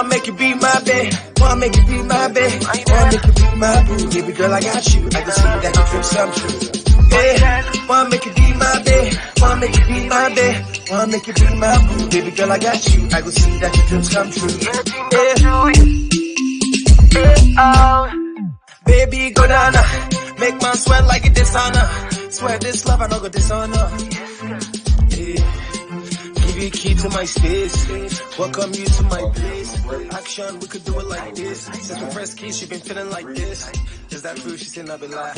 Wanna make you be my babe. Wanna make you be my babe. Wanna make you be my boo. Baby girl, I got you. I can see that your dreams come true. Yeah. Wanna make you be my babe. Wanna make you be my babe. Wanna make you be my boo. Baby girl, I got you. I can see that your dreams come true. Yeah. Baby, go down. Make man sweat like a dishonor. Swear this love, I know got dishonor. Yeah. Give you a key to my space. Welcome you to my place. Action, we could do it like this. Since the first kiss, you been feeling like this. Is that true? She said not be lie.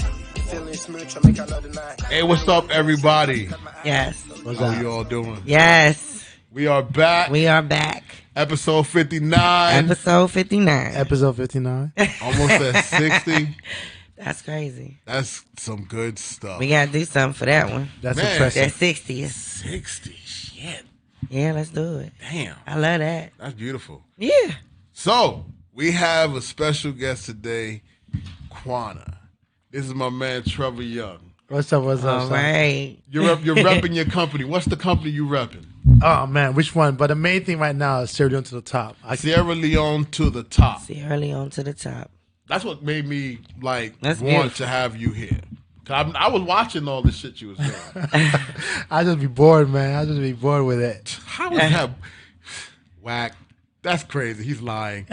Feeling smooth, try make another night. Hey, what's up, everybody? Yes. What's up? How you all doing? Yes. We are back. We are back. Episode 59. Episode 59. Episode 59. Almost at 60. That's crazy. That's some good stuff. We got to do something for that one. That's Man. impressive. That's 60. 60. Shit. Yeah, let's do it. Damn. I love that. That's beautiful. Yeah. So, we have a special guest today, Quana. This is my man, Trevor Young. What's up? What's up? All right. You're repping your company. What's the company you repping? Oh, man. Which one? But the main thing right now is Sierra Leone to the top. Sierra Leone to the top. Sierra Leone to the top. That's what made me want beautiful. to have you here. I was watching all the shit you was doing. I just be bored, man. I just be bored with it. How is that whack? That's crazy. He's lying.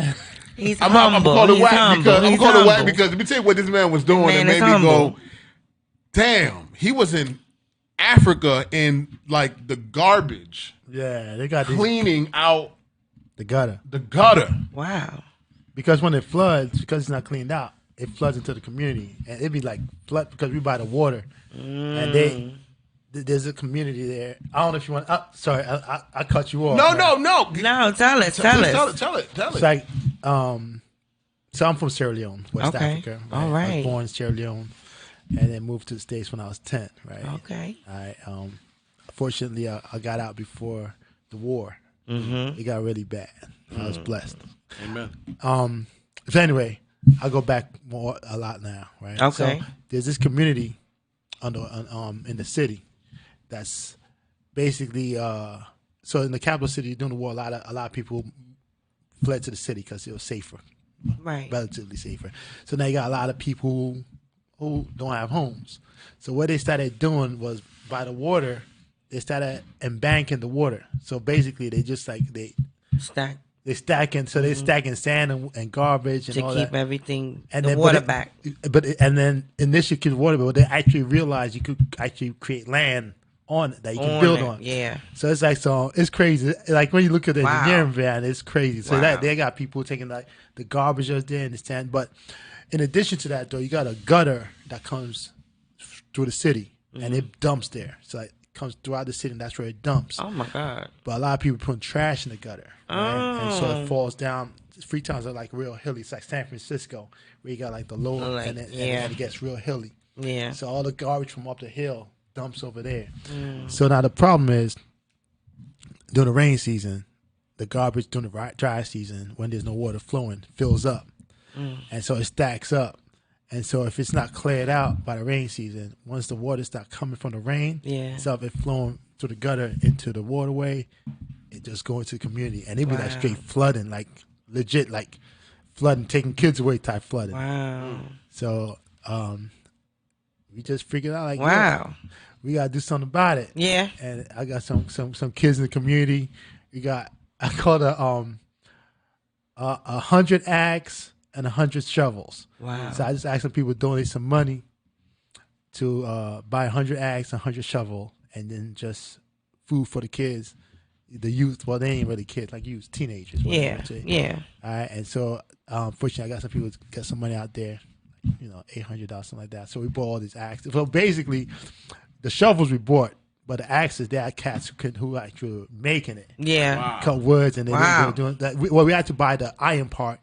He's I'm humble. calling He's whack humble. because I'm He's calling whack humble. because let me tell you what this man was doing. Man It made is me humble. go, damn. He was in Africa in like the garbage, Yeah, they got cleaning out the gutter. the gutter. Wow. Because when it floods, because it's not cleaned out, it floods into the community. And it'd be like flood because we by the water. And there's a community there. I don't know if you want. Sorry, I cut you off. No, man. no. No, tell us. Tell us. Tell it. It's like, so I'm from Sierra Leone, West Okay. Africa. All I right. was born in Sierra Leone and then moved to the States when I was 10, right? Okay. Fortunately, I got out before the war. Mm-hmm. It got really bad. I was blessed. Amen. So anyway, I go back a lot now, right? Okay. So there's this community in the city that's basically so in the capital city during the war, a lot of people fled to the city because it was safer, Right. relatively safer. So now you got a lot of people who don't have homes. So what they started doing was by the water, they started embanking the water. So basically, they just like they stacking. So they're stacking sand and garbage and To all keep that. everything, And the then, water but back. And then initially keep the water, but they actually realized you could actually create land on it that you can build it. on. Yeah. So it's like it's crazy. Like when you look at the Wow. engineering van, it's crazy. So Wow. that they got people taking like the garbage that's there and the sand. But in addition to that, though, you got a gutter that comes through the city and it dumps there. So like, it comes throughout the city and that's where it dumps. Oh my God. But a lot of people putting trash in the gutter, right? And so Oh. it falls down. Freetown's are like real hilly. It's like San Francisco, where you got like the low Like, and it gets real hilly. Yeah. So all the garbage from up the hill dumps over there. So now the problem is during the rain season, the garbage during the dry season, when there's no water flowing, fills up, and so it stacks up. And so if it's not cleared out by the rain season, once the water starts coming from the rain, Yeah. instead of it flowing through the gutter into the waterway, it just go into the community. And it'd be like Wow. straight flooding, like legit, like flooding, taking kids away type flooding. Wow. So we just figured out like, Wow. yo, we gotta do something about it. Yeah. And I got some kids in the community. I called 100 axe and 100 shovels. Wow. So I just asked some people to donate some money to buy 100 axe and 100 shovel, and then just food for the kids, the youth. Well, they ain't really kids, like youth, teenagers. whatever Yeah. you say. Yeah. All right, and so fortunately, I got some people to get some money out there, $800, something like that. So we bought all these axes. So basically, the shovels we bought, but the axes, they had cats who actually were making it. Yeah. Wow. Cut woods, and they Wow. were doing that. We had to buy the iron part,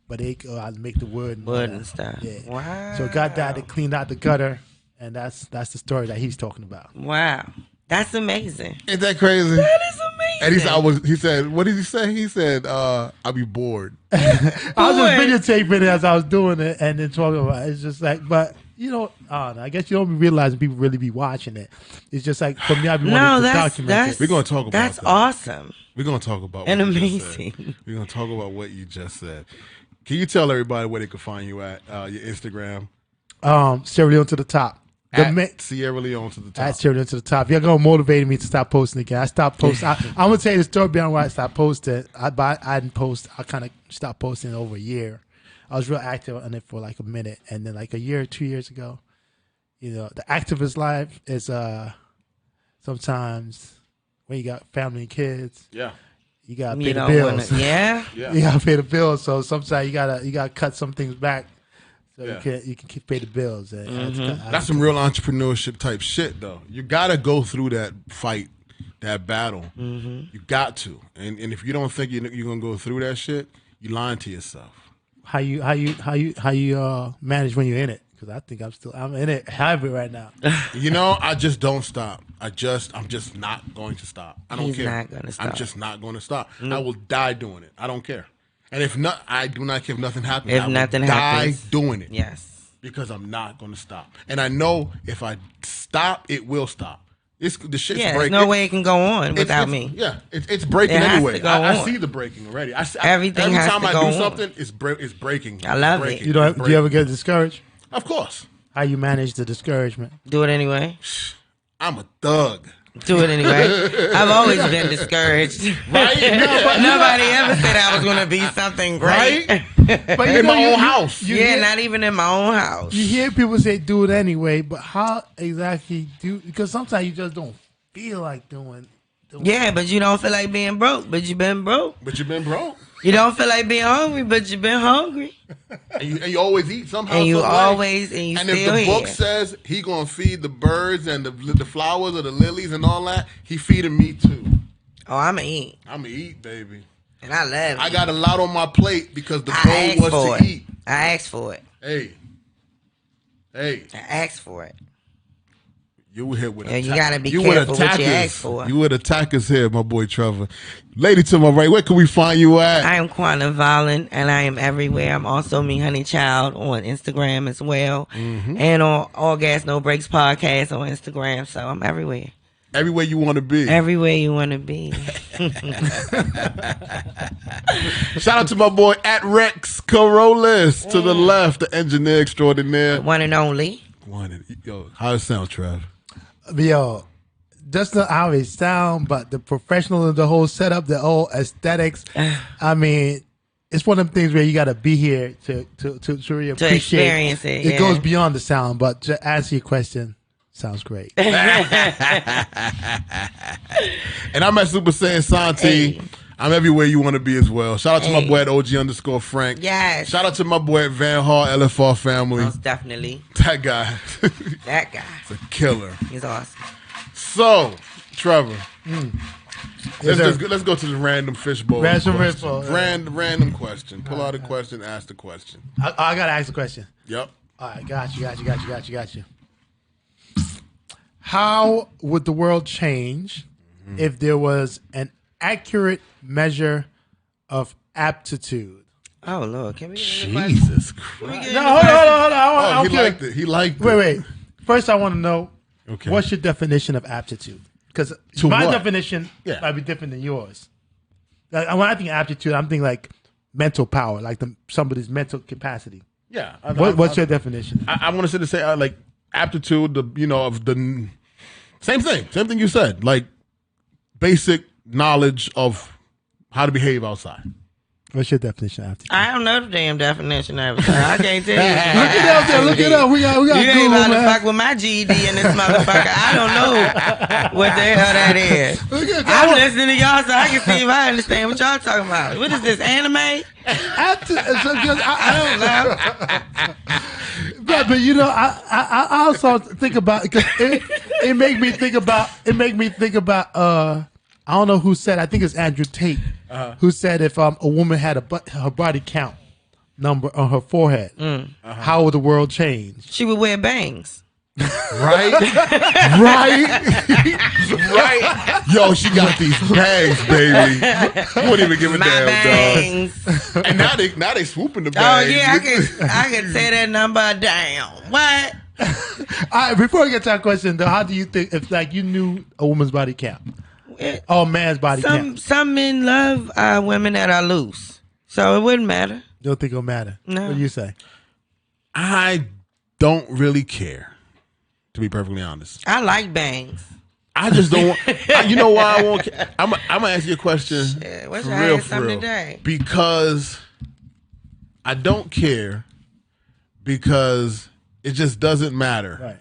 but they make the wood and all Wood that. and stuff. Yeah. Wow. So got that. They cleaned out the gutter, and that's the story that he's talking about. Wow. That's amazing. Ain't that crazy? That is amazing. And he said, what did he say? He said, I'll be bored. I was just videotaping it as I was doing it, and then talking about it. It's just like, but you know, I guess you don't be realizing people really be watching it. It's just like for me, I be wanting to document it. We're gonna talk about that's that. awesome. We're gonna talk about And what you just amazing. said. We're gonna talk about what you just said. Can you tell everybody where they can find you at your Instagram? Sierra Leone to the top. Sierra Leone to the top. At Sierra Leone to the top. You're gonna motivate me to stop posting again. I stopped posting. I'm gonna tell you the story behind why I stopped posting. I didn't post. I kind of stopped posting over a year. I was real active on it for like a minute, and then like a year or 2 years ago, you know, the activist life is sometimes when you got family and kids. Yeah. You gotta pay the bills. Yeah. Yeah. You gotta pay the bills. So sometimes you gotta cut some things back. So Yeah. you can keep pay the bills. And That's some real entrepreneurship type shit, though. You gotta go through that fight, that battle. You got to, and if you don't think you're gonna go through that shit, you lying to yourself. How you manage when you're in it? Because I think I'm in it heavy right now. You know, I just don't stop. I'm just not going to stop. I don't He's care. not gonna stop. I'm just not going to stop. I will die doing it. I don't care. And if not, I do not care if nothing happens. If I will nothing die happens. doing it. Yes. Because I'm not going to stop. And I know if I stop, it will stop. The shit's Yeah, there's breaking. no way it can go on without It's- me. Yeah, it's breaking It has anyway. to go I on. see the breaking already. Everything every has time to I go do on. something, it's breaking. I love It's it. breaking. Do you ever get discouraged? Of course. How you manage the discouragement? Do it anyway. I'm a thug. Do it anyway. I've always been discouraged. Right? Nobody ever said I was going to be something great. Right? But In my own house. Yeah, not even in my own house. You hear people say do it anyway, but how exactly do? Because sometimes you just don't feel like doing. Yeah, but you don't feel like being broke, but you've been broke. But you've been broke. You don't feel like being hungry, but you've been hungry. And you always eat somehow. And you some way. always, and you And still if the book here. says he gonna feed the birds and the flowers or the lilies and all that, he feeding me too. Oh, I'm going to eat. I'm gonna eat, baby. And I love it. I got a lot on my plate because the I goal asked was for to it. eat. I asked for it. Hey. I asked for it. You were here with Yeah, you attack- gotta be you careful with what you attackers. ask for. You with attackers here, my boy Trevor. Lady to my right, where can we find you at? I am Quanah Violent, and I am everywhere. I'm also Me Honey Child on Instagram as well, and on All Gas No Breaks podcast on Instagram. So I'm everywhere. Everywhere you want to be. Everywhere you want to be. Shout out to my boy at Rex Corollis to the left, the engineer extraordinaire. One and only. Yo, how it sound, Trev? Yo, just not how it sound, but the professional of the whole setup, the whole aesthetics. I mean, it's one of them things where you got to be here to really appreciate experience it, It yeah. goes beyond the sound, but to answer your question, sounds great. And I'm at Super Saiyan Santi. Hey. I'm everywhere you want to be as well. Shout out to my Hey. boy at OG_Frank. Yes. Shout out to my boy at Van Hall LFR family. Most definitely. That guy. That guy. It's a killer. He's awesome. So, Trevor, Yes, sir. let's go to the random fishbowl. Random question. fishbowl. Random question. Pull out a question, ask the question. I got to ask a question. Yep. All right, got you. How would the world change if there was an accurate measure of aptitude? Oh, Lord. Can we get Jesus Christ. No, hold on. Oh, I'm he liked it. He liked it. Wait. First, I want to know Okay. what's your definition of aptitude? Because To my what? definition Yeah. might be different than yours. Like, when I think aptitude, I'm thinking like mental power, like somebody's mental capacity. Yeah. What's your definition? I want to say like aptitude, of the same thing you said, like basic knowledge of how to behave outside. What's your definition of aptitude? I don't know the damn definition of it. I can't tell you. Look it up. We got You ain't Google, about to man. fuck with my GED in this motherfucker. I don't know what the hell that is. I'm listening to y'all so I can see if I understand what y'all talking about. What is this, anime? I don't know. But you know, I also think about because it make me think about I don't know who said, I think it's Andrew Tate, who said if a woman had her body count number on her forehead, how would the world change? She would wear bangs. Right? Right? Yo, she got these bags, baby. You won't even give a My damn, bangs. dog. And now they swooping the Oh bags. yeah, I can tear that number down. What? All right, before we get to our question, though, how do you think if like you knew a woman's body count or a man's body count? Some men love women that are loose, so it wouldn't matter. You don't think it'll matter? No. What do you say? I don't really care, to be perfectly honest. I like bangs. I just don't want. You know why I won't? I'm gonna ask you a question. Shit, what's for your real, ass for something real. today? Because I don't care. Because it just doesn't matter. Right.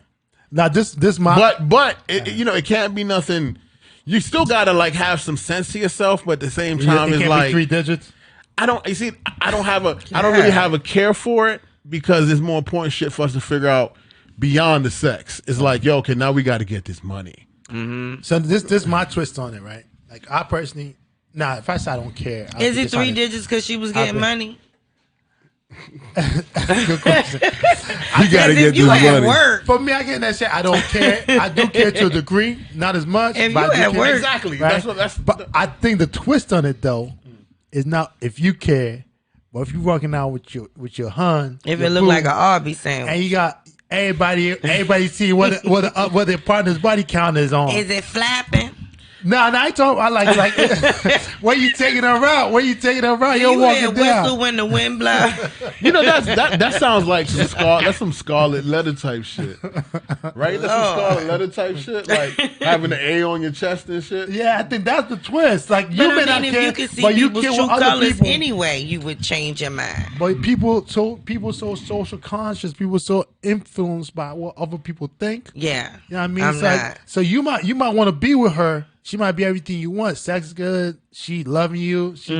Now this my But it can't be nothing. You still gotta like have some sense to yourself, but at the same time, it it's can't like be 3 digits. I don't really have a care for it because there's more important shit for us to figure out beyond the sex. It's like, yo, okay, now we got to get this money. Mm-hmm. So this my twist on it, right? Like I personally, if I say I don't care, Is it 3 digits because she was getting money? Good question. You got to get If you this at money. work, For me, I get that shit. I don't care. I do care to a degree, not as much. If but you I do at care. work- Exactly. Right? That's But I think the twist on it though is not if you care, but if you're working out with your hun, if your it look boo, like an Arby sandwich, and you got everybody see what their partner's body count is on. is it flapping? No, I told I like where you taking her out? Where you taking her out? You're You walking hear whistle down. when the wind blows. that sounds like some Scarlet Letter type shit, right? That's some Scarlet Letter type shit, like having an A on your chest and shit. Yeah, I think that's the twist. Like you But may I not mean, if care, you could see but you people's care true with other colors people. anyway, you would change your mind. But people so social conscious. People so influenced by what other people think. Yeah, You know what I mean? I'm It's not. like, so you might want to be with her. She might be everything you want. Sex is good. She loving you. She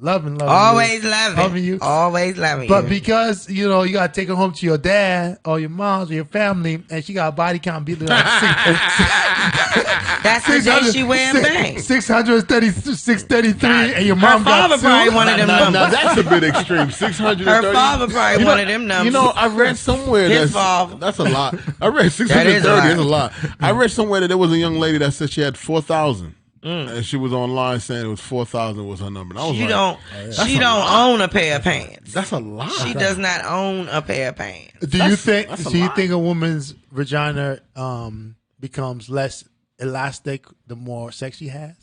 loving Always you. loving you. Always loving But you. because you gotta take her home to your dad or your mom's or your family, and she got a body count be like That's the day she wearing bangs. 633, and your Her mom got father probably two. wanted them Now numbers. that's a bit extreme. 630. Her father probably wanted them numbers. You know, I read somewhere His father. that's a lot. I read That 630 is a lot. is a lot. I read somewhere that there was a young lady that said she had 4,000. And she was online saying it was 4,000 was her number. And I was She like, don't own a pair of pants. that's a lot. She does not own a pair of pants. Do you think? that's a Do you lot. think a woman's vagina becomes less elastic the more sex she has?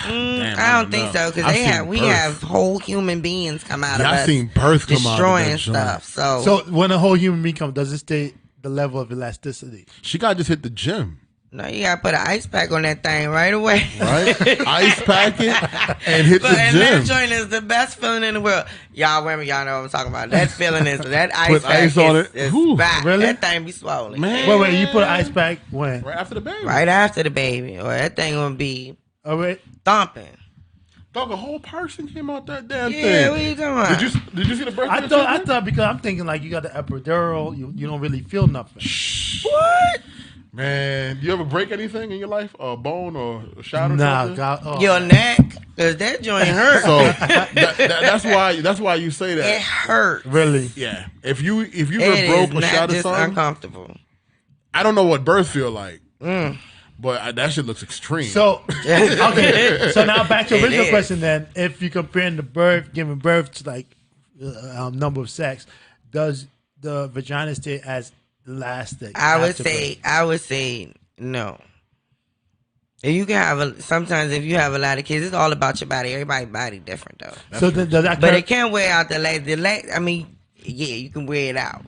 Damn, I don't think know. so because I've seen we birth. have whole human beings come out of I've us seen birth come out of destroying that joint. stuff. So, So when a whole human being comes, does it stay the level of elasticity? She got to just hit the gym, no, you gotta put an ice pack on that thing right away. right? Ice pack it and hit the And that gym. joint is the best feeling in the world. Y'all women, y'all know what I'm talking about. That feeling is that ice Put pack ice on is, it. is Whew, back. really? That thing be swollen. Man. Wait, you put an ice pack when? Right after the baby. Right after the baby, or that thing gonna be Oh wait, thumping. Dog, a whole person came out that damn Yeah, thing. what you talking about? Did you see the birth? I thought because I'm thinking like you got the epidural, you don't really feel nothing. What? Man, you ever break anything in your life? A bone or a shot or Nah, something? God, oh. Your neck, cause that joint hurt. So that's why you say It that. hurts. Really? Yeah. If you It were is broke or not shot or just something, uncomfortable. I don't know what birth feel like. But that shit looks extreme. So okay, so now back to It the original is. question. Then, if you're comparing giving birth to like number of sex, does the vagina stay as elastic? I would after say no. If you can have sometimes if you have a lot of kids, it's all about your body. Everybody's body different though. birth? So then, does that But it can't wear out the leg. I mean, yeah, you can wear it out.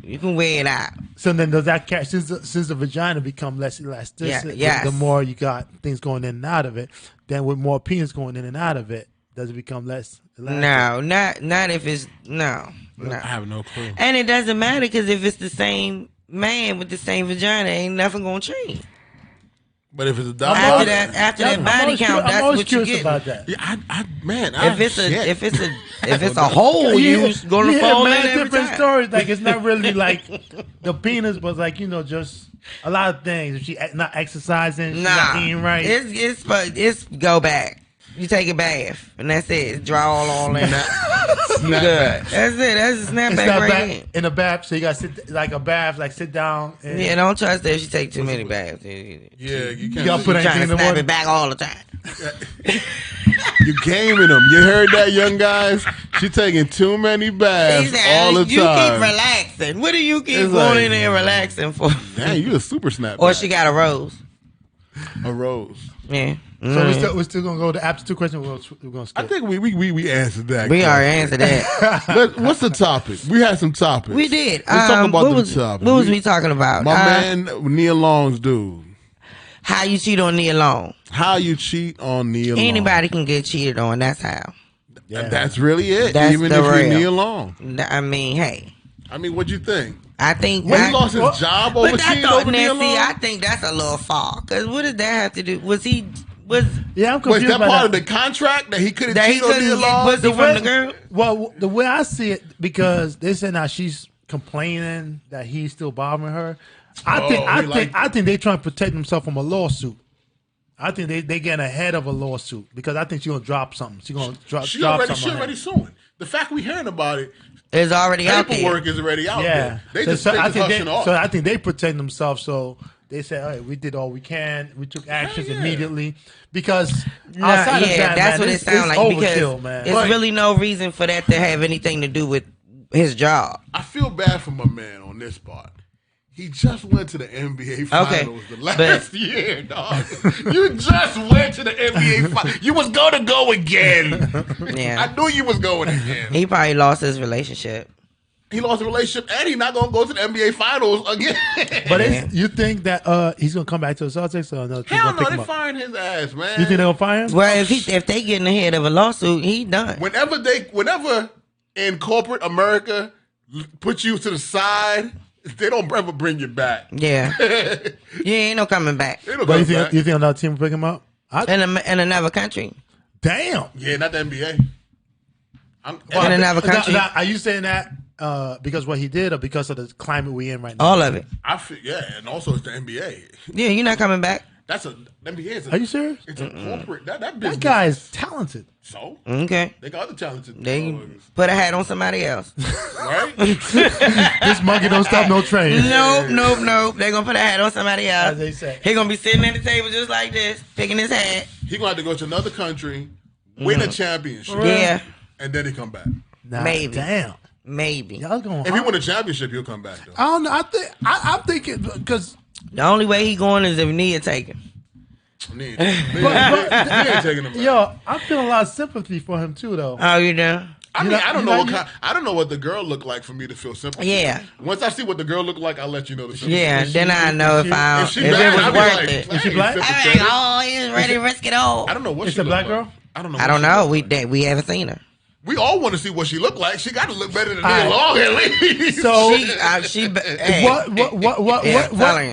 So then does that catch since the vagina become less elastic? Yeah, yes. The more you got things going in and out of it, then with more penis going in and out of it, does it become less elastic? No, not if it's no. I have no clue. And it doesn't matter because if it's the same man with the same vagina, ain't nothing gonna change. But if it's a After dog, that I'm body always count, I'm that's always what you curious get. about that. yeah, If it's a hole, you gonna you fall hear in mad every different time. stories. Like it's not really like the penis, but like just a lot of things. If she not exercising, she's not Nah, eating right. it's go back. You take a bath and that's it. It's dry all in. You good. That's it. That's a it's snapback not right back in. in a bath, so you got to sit like a bath, like sit down. And Yeah, don't trust her if she take too many baths. yeah, you you can't. gotta put Trying anything to in the snap water. it back all the time. You gaming them. You heard that, young guys? She taking too many baths all the time. You keep relaxing. What do you keep going in there relaxing for? Dang, you a super snap. Or she got a rose. A rose. Yeah. So we're still gonna go to after 2 questions. We're gonna skip. I think we answered that. We already answered that. What's the topic? We had some topics. We did. Let's talk about the topic. What was we talking about? My man Nia Long's dude. How you cheat on Nia Long? How you cheat on Nia Long? Anybody can get cheated on. That's how. Yeah. That's really it. That's even the if you're real. Nia Long. I mean, hey. What'd you think? I think when he lost his job over cheating over Nia Long? I think that's a little far. Because what does that have to do? Yeah, I'm confused. Was that part of the contract that he couldn't cheat on Nia Long? Pussy from the girl? Well, the way I see it, because they said now she's complaining that he's still bothering her. I think they trying to protect themselves from a lawsuit. I think they getting ahead of a lawsuit because I think she's gonna drop something. She's gonna drop something. She already suing. The fact we hearing about it is already out there. Paperwork is already out there. So I think they protect themselves. So they said, "All right, we did all we can. We took actions immediately." Because outside of that, that's what it sounds like. Overkill, man. It's really no reason for that to have anything to do with his job. I feel bad for my man on this part. He just went to the NBA Finals the last year, dog. You just went to the NBA Finals. You was going to go again. Yeah. I knew you was going again. He probably lost his relationship. He lost a relationship, and he's not going to go to the NBA Finals again. But you think that he's going to come back to the Celtics? Or no? Hell no, they firing his ass, man. You think they're going to fire him? Well, if they getting ahead of a lawsuit, he done. Whenever in corporate America put you to the side, they don't ever bring you back. Yeah. Ain't no coming back. But you think another team will pick him up? In another country. Damn. Yeah, not the NBA. In another country. Now, are you saying that because what he did or because of the climate we in right now? All of it. I feel, and also it's the NBA. Yeah, you're not coming back. The NBA Are you serious? It's a corporate. That business. That guy is talented. So? Okay. They got other talented. They put a hat on somebody else. Right? This monkey don't stop no train. Nope. They're going to put a hat on somebody else. As they say. He's going to be sitting at the table just like this, picking his hat. He's going to have to go to another country, win a championship. Yeah. And then he come back. Nah, maybe. Damn. Maybe. Y'all going if he win a championship, he'll come back, though. I don't know. I'm thinking because the only way he going is if Nia take him. He ain't taking him back. Yo, I feel a lot of sympathy for him too, though. Oh, you know? I don't know what the girl looked like for me to feel sympathy. Yeah. Once I see what the girl looked like, I'll let you know the sympathy. Yeah, then I know if it was worth it. Is she black? I'm like, oh, he's ready to risk it all. I don't know what she a black girl. I don't know. I don't know. We haven't seen her. We all want to see what she looked like. She got to look better than Nia Long at least. So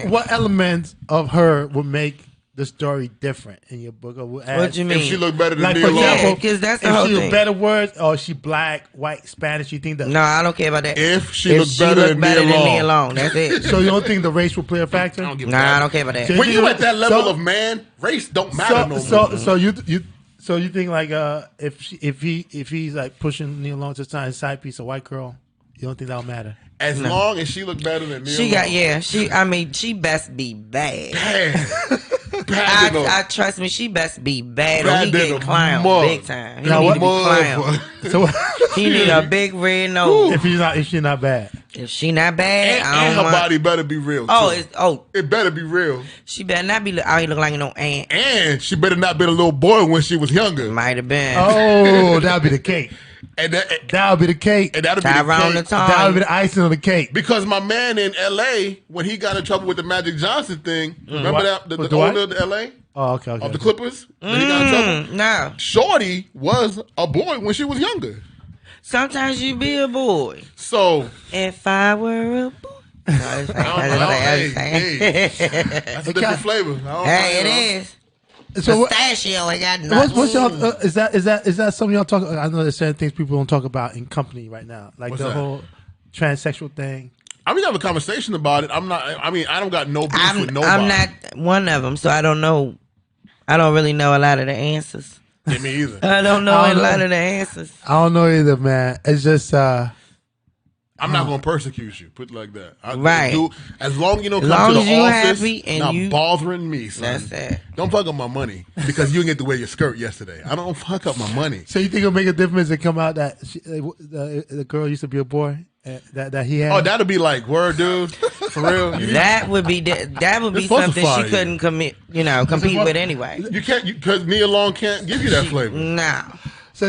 what elements of her would make the story different in your book? What you mean? If she looked better than Nia Long, yeah, because that's the whole thing. If she better words, or is she black, white, Spanish? You think that? No, I don't care about that. If she looked better than Nia Long, that's it. So you don't think the race will play a factor? I don't care about that. When you at that level of man, race don't matter no more. So you think like if he's like pushing Nia Long to the side piece, a white girl, you don't think that'll matter? As long as she look better than Nia Long. She best be bad. I trust me, she best be bad or he get clowned big time. He need to be clowned. So he need a big red nose. If she's not bad. If she not bad, and her body better be real. It better be real. She better not be out here look like no ant. And she better not been a little boy when she was younger. Might have been. Oh, that'll be the cake. And that'll be the cake. And that'll be the cake. That'll be the icing on the cake. Because my man in LA, when he got in trouble with the Magic Johnson thing, remember that the owner of the LA? Oh, okay. Of the Clippers? That he got in trouble? No. Shorty was a boy when she was younger. Sometimes you be a boy. So if I were a boy. That's a different flavor. Hey, it is. So pistachio, I got nuts. What's y'all? Is that something y'all talk? I know there's certain things people don't talk about in company right now, like what's the whole transsexual thing. I mean, have a conversation about it. I don't got no beef with nobody. I'm not one of them, so I don't know. I don't really know a lot of the answers. Yeah, me either. I don't know a lot of the answers. I don't know either, man. It's just. I I'm not gonna persecute you. Put it like that. Right. As long as you don't As long come to as the you office, happy and not you- bothering me, son. That's it. Don't fuck up my money because you didn't get to wear your skirt yesterday. I don't fuck up my money. So you think it'll make a difference to come out that the girl used to be a boy that he had? Oh, that'll be like word, dude. For real. That would be supposed to something fire she you. couldn't compete with anyway. You can't because Nia Long can't give you that flavor. Nah. So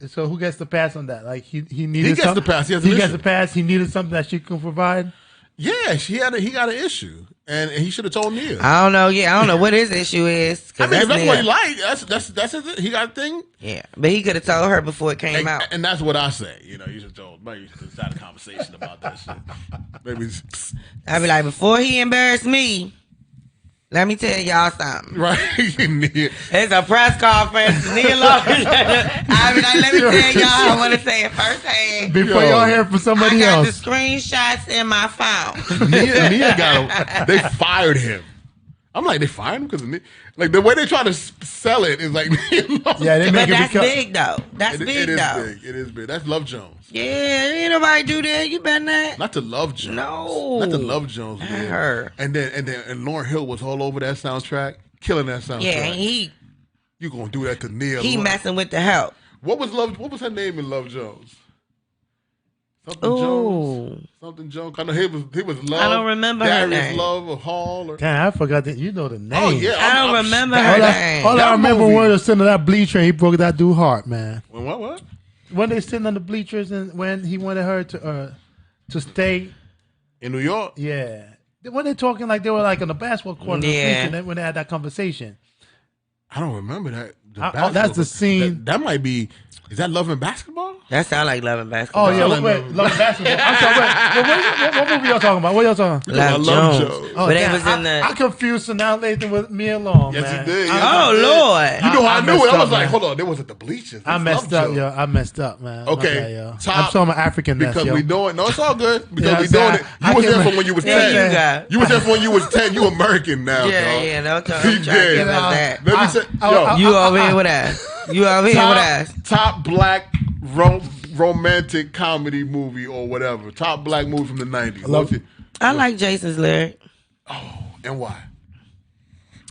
so who gets the pass on that? Like he needed. He gets something- the pass. He has He an gets issue. the pass. He needed something that she can provide. Yeah, he got an issue, and he should have told Nia. I don't know. Yeah, I don't know what his issue is. I mean, if that's what he nigga. like, that's his, he got a thing. Yeah, but he could have told her before it came out. And that's what I say. You should told. Maybe you should start a conversation about that shit. Maybe I'd be like, before he embarrassed me, let me tell y'all something. right. It's a press conference. Neil Long. I be like, let me tell y'all, I want to say it firsthand. Before Yo. y'all hear from I somebody got else. the screenshots in my phone. Nia got him. They fired him. I'm like, they fired him because like the way they try to sell it is like, Yeah, they But make it that's because big though. That's big it is though. big. It is big. That's Love Jones. Yeah, ain't nobody do that. You better not. Not to Love Jones. No. Not to Love Jones. Not Man. her. And Lauryn Hill was all over that soundtrack, killing that soundtrack. Yeah, and he You gonna do that to Nia? messing with the help. What was her name in Love Jones? Something Ooh. Jones. Something Jones. I know he was Love. I don't remember her Darius name. Love or Hall or. damn, I forgot that. You know the name. Oh yeah, I don't remember All her I, name. all I That remember movie. when they was sitting on that bleacher, he broke that dude heart, man. What? When they sitting on the bleachers and when he wanted her to stay, In New York. yeah. When they talking like they were like on the basketball court, on the Yeah. bleacher, when they had that conversation. I don't remember that. that's the scene. That might be. Is that Love and Basketball? That sound like Love and Basketball. Oh yeah, Love love basketball. I'm sorry, what movie y'all talking about? What y'all talking about? Love Love Jones. Jones. But they damn, was in the. I confused Sanaa Lathan with Mia Long. Yes, man. you did. Oh Lord. You know how I knew messed it. I was up, like, man. hold on. They was at the bleachers. I It's messed Love up, Jones. yo. I messed up, man. Okay, My bad, yo. top- I'm showing my African Because yo. we doing no, it's all good. Because Yeah, we I'm doing saying, it. I You was can- there from when you was There 10. you go. You was there from when you was 10. You American now, Yeah, dog. yeah. Don't tell You him trying to did. give us that. Let me say, yo, You over here with us. You over here with us. top black romantic comedy movie or whatever. Top black movie from the 90s. love- What's it? I like Jason's lyric. And why?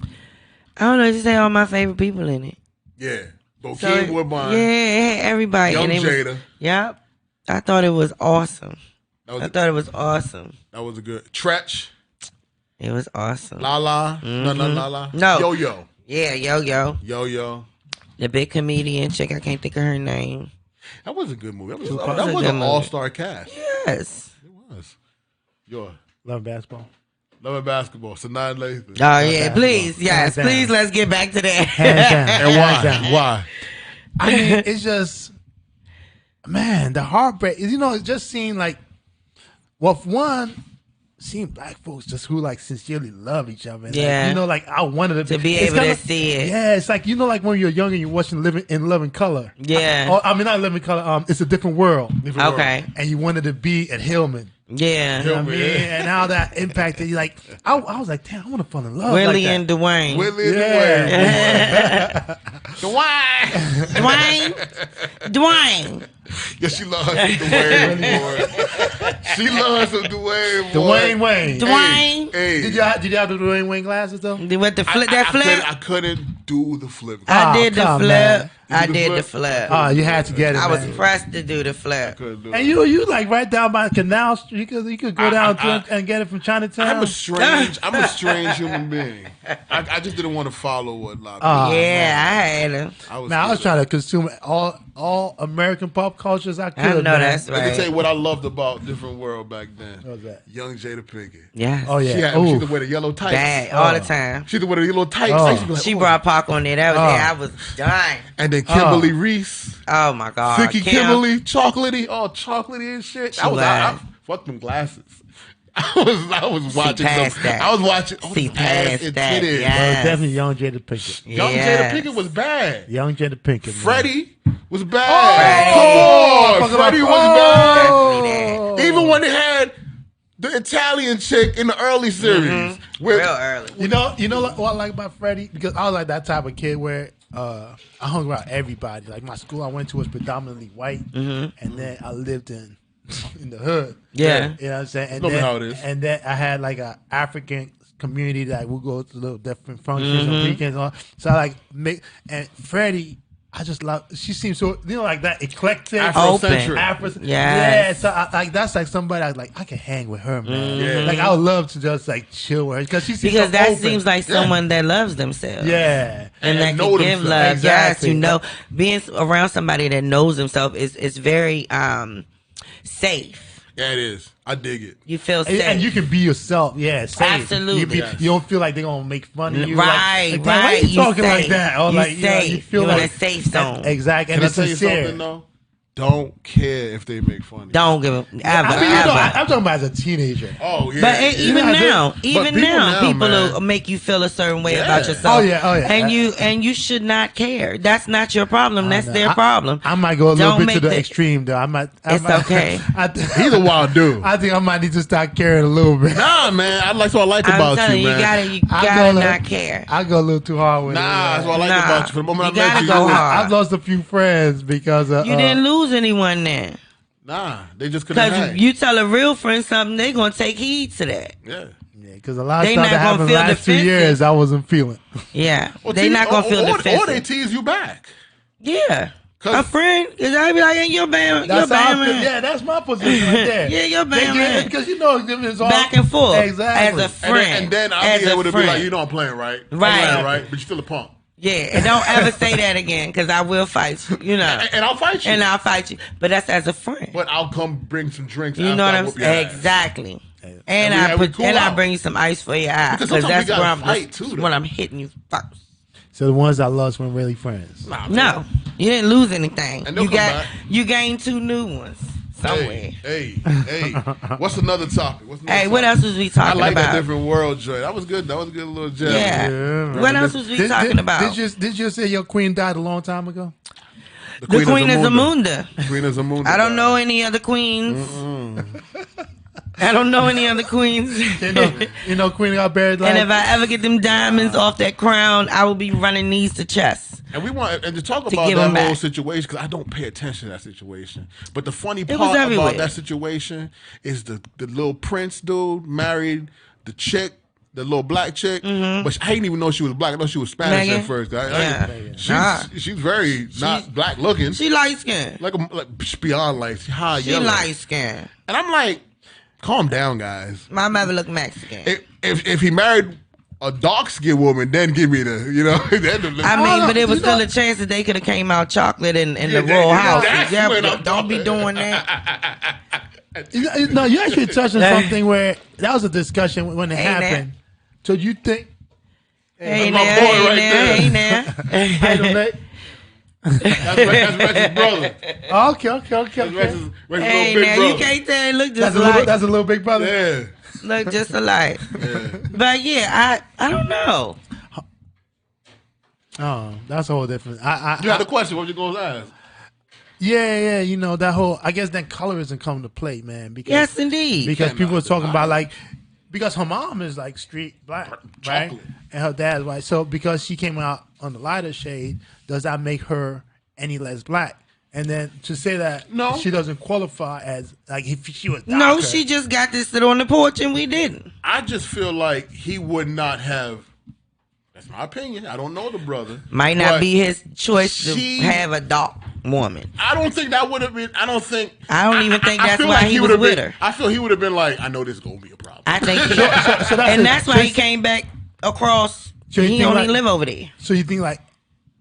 I don't know. Just say all my favorite people in it. Yeah. Bokeem So, Woodbine. yeah, it had everybody. Young and it was- Jada. Yep. I thought it was awesome. That I thought it was awesome. was a good. Tretch. It was awesome. La La. No, La La. No. Yo Yo. Yeah, yo. Yo Yo. The big comedian chick. I can't think of her name. That was a good movie. That was, was a that was good an movie. all-star cast. Yes. It was. Yo. Love basketball. Love and Basketball. Sanaa Lathan. Oh yeah, basketball. please, yes, Hands down. please. Let's get back to that. Hands down. And Hands why? down. Why? I mean, it's just, man, the heartbreak. You know, it just seemed like, well, for one, seeing black folks just who like sincerely love each other. And, Yeah. like, you know, like I wanted To be it's able to kinda- see it. Yeah, it's like, you know, like when you're young and you're watching Love in Color. Yeah. I mean, not Living Color. It's a different world. Okay. And you wanted to be at Hillman. Yeah. You know what I mean? Yeah. And how that impacted you. Like, I was like, damn, I want to fall in love. Willie like and Dwayne. Willie Yeah. Dwayne. Dwayne. Yeah, she loves some Dwayne, boy. She loves some Dwayne, boy. Dwayne Wayne. Dwayne. Hey. Did you have the Dwayne Wayne glasses though? With the flip, that flip. I couldn't do the flip. I Oh, did the come, flip. man. I You did the did the flip. Oh, you had to get it. I was man. pressed to do the flip. couldn't do it. And you like right down by Canal Street. You could go down I- and get it from Chinatown. I'm a strange human being. I just didn't want to follow what a lot of Ah, people. Yeah, I had him. Man, I was trying to consume all American pop cultures I could. I know man. that's Let me tell you right. what I loved about Different World back then. What was that? Young Jada Pinkett. Yeah. Oh She yeah. had, she Ooh. used to wear the yellow tights. Bad all the time. She used to wear the yellow tights. Oh. I used to be like, She oh. brought Pac on there. That was Oh. I was dying. And then Kimberly Reese, Oh my god. Vicky Kim. Kimberly, chocolatey, chocolatey and shit. I laughed. fuck them glasses. I was watching past some. that. I was watching. See ass past and that, titties. yeah. Well, definitely Young Jada Pinkett. Young Yes. Jada Pinkett was bad. Young Jada Pinkett. man. Freddie was Freddie. bad. Come on, Freddie was Oh. bad. Even when they had the Italian chick in the early series, where Real early. You know what I like about Freddie? Because I was like that type of kid where I hung around everybody. Like my school I went to was predominantly white, and then I lived in in the hood. Yeah. You know what I'm saying? And Normally then, how it is. and then I had like a African community that would go to little different functions on weekends. So I like make and Freddie. I just love. She seems so like that eclectic, Afrocentric. Yes. Yeah, so like that's like somebody I was like I can hang with her, man. Yeah. Like I would love to just like chill with her because she seems Because so that open. seems like someone that loves themselves. Yeah. And that know can give themselves. love. Exactly. Yes, you know, being around somebody that knows himself is very safe. Yeah, it is. I dig it. You feel safe. And you can be yourself, safe. Absolutely. You don't feel like they're gonna make fun of you. Right, like, why are you You talking like safe. that? Or You like safe. you feel You're in like a safe zone. Exactly. And Can I it's tell you sincere. something though? Don't care if they make fun of you. Don't give a ever, I mean, ever. I'm talking about as a teenager. Oh yeah. But yeah. even now, people now, people man. will make you feel a certain way Yeah. about yourself. Oh, yeah. And you should not care. That's not your problem. That's their problem. I might go a little Don't bit to make the the- extreme though. It's okay. He's a wild dude. I think I might need to start caring a little bit. Nah, man. I like what I like I'm about telling you, you, man. you I gotta go not look- care. I go a little too hard with it. Nah, that's what I like Nah. about you. For the moment You I met gotta you, go you was- hard. I've lost a few friends because of You didn't lose anyone then. Nah, they just couldn't Because hang. you tell a real friend something, they gonna take heed to that. Yeah. because a lot of They stuff not that gonna happened feel last 2 defensive. years I wasn't feeling. Yeah. Or They not gonna feel or defensive. they tease you back. Yeah. 'Cause- A friend, because I be like, hey, you're band, That's how I feel. man. Yeah, that's my position right there. Yeah, you're band man. Because you know it's all Back and forth. Exactly. As a friend. And then I'll as be able a to friend. be like, you know I'm playing right. I'm Right. playing right, but you're still a punk. Yeah, and don't ever say that again, because I will fight you, you know. And I'll fight you. And I'll fight you. But that's as a friend. But I'll come bring some drinks You after know what I I'm whoop your saying? ass. Exactly. And And we- I and we put cool and I out. bring you some ice for your eye. Because Because sometimes that's we where gotta I'm fight, too, though. when I'm hitting you first. So the ones I lost weren't really friends. Nah, No, you didn't lose anything. And they'll You come got back. you gained 2 new ones somewhere. Hey. What's another topic? Hey, what else was we I talking like that about? different world joint. That was good. That was a good little gem. Yeah. Yeah. What else was we talking about? Did you say your queen died a long time ago? The Queen of Zamunda. Queen of Zamunda. I don't know any other queens. I don't know any other queens. You know, Queen got buried. Like, And if I ever get them diamonds off that crown, I will be running knees to chest. And we want to talk To about give that him whole back. situation because I don't pay attention to that situation. But the funny was part everywhere. about that situation is the little prince dude married the chick, the little black chick. But I didn't even know she was black. I know she was Spanish Megan? at first. Yeah. She's very not black looking. She light skinned. like beyond like high She yellow. light skinned. And I'm like, calm down, guys. My mother look Mexican. If he married a dark skinned woman, then give me the I mean, but it was still a chance that they could have came out chocolate in the royal house. that's Yeah, when I'm don't be talking. doing that. No, you actually touched on something where that was a discussion when it Hey, happened. So you think? Hey my now, boy hey right now, there. hey now. I don't know. that's Rex's brother. Okay. Rex's Hey little big now, brother. you can't tell. Look just That's a little big brother. Yeah. look just alike. But yeah, I don't know. Oh, that's a whole different. You had a question. What you going to ask? Yeah. You know that whole. I guess then colorism come to play, man. Because Yes, indeed. because Came people out were talking the about like because her mom is like street black, right? Chocolate. And her dad's white. So because she came out on the lighter shade, does that make her any less black? And then to say that No. she doesn't qualify as like if she was darker, No, she just got to sit on the porch and we didn't. I just feel like he would not have. That's my opinion. I don't know the brother. Might not but be his choice she- to have a dark woman. I don't think that would have been. I don't think. I don't even think I that's feel why like he would was have with been, her. I feel he would have been like, I know this is gonna be a problem. I think, so and that's why he so- came back across. So you He think only like- live over there. So you think like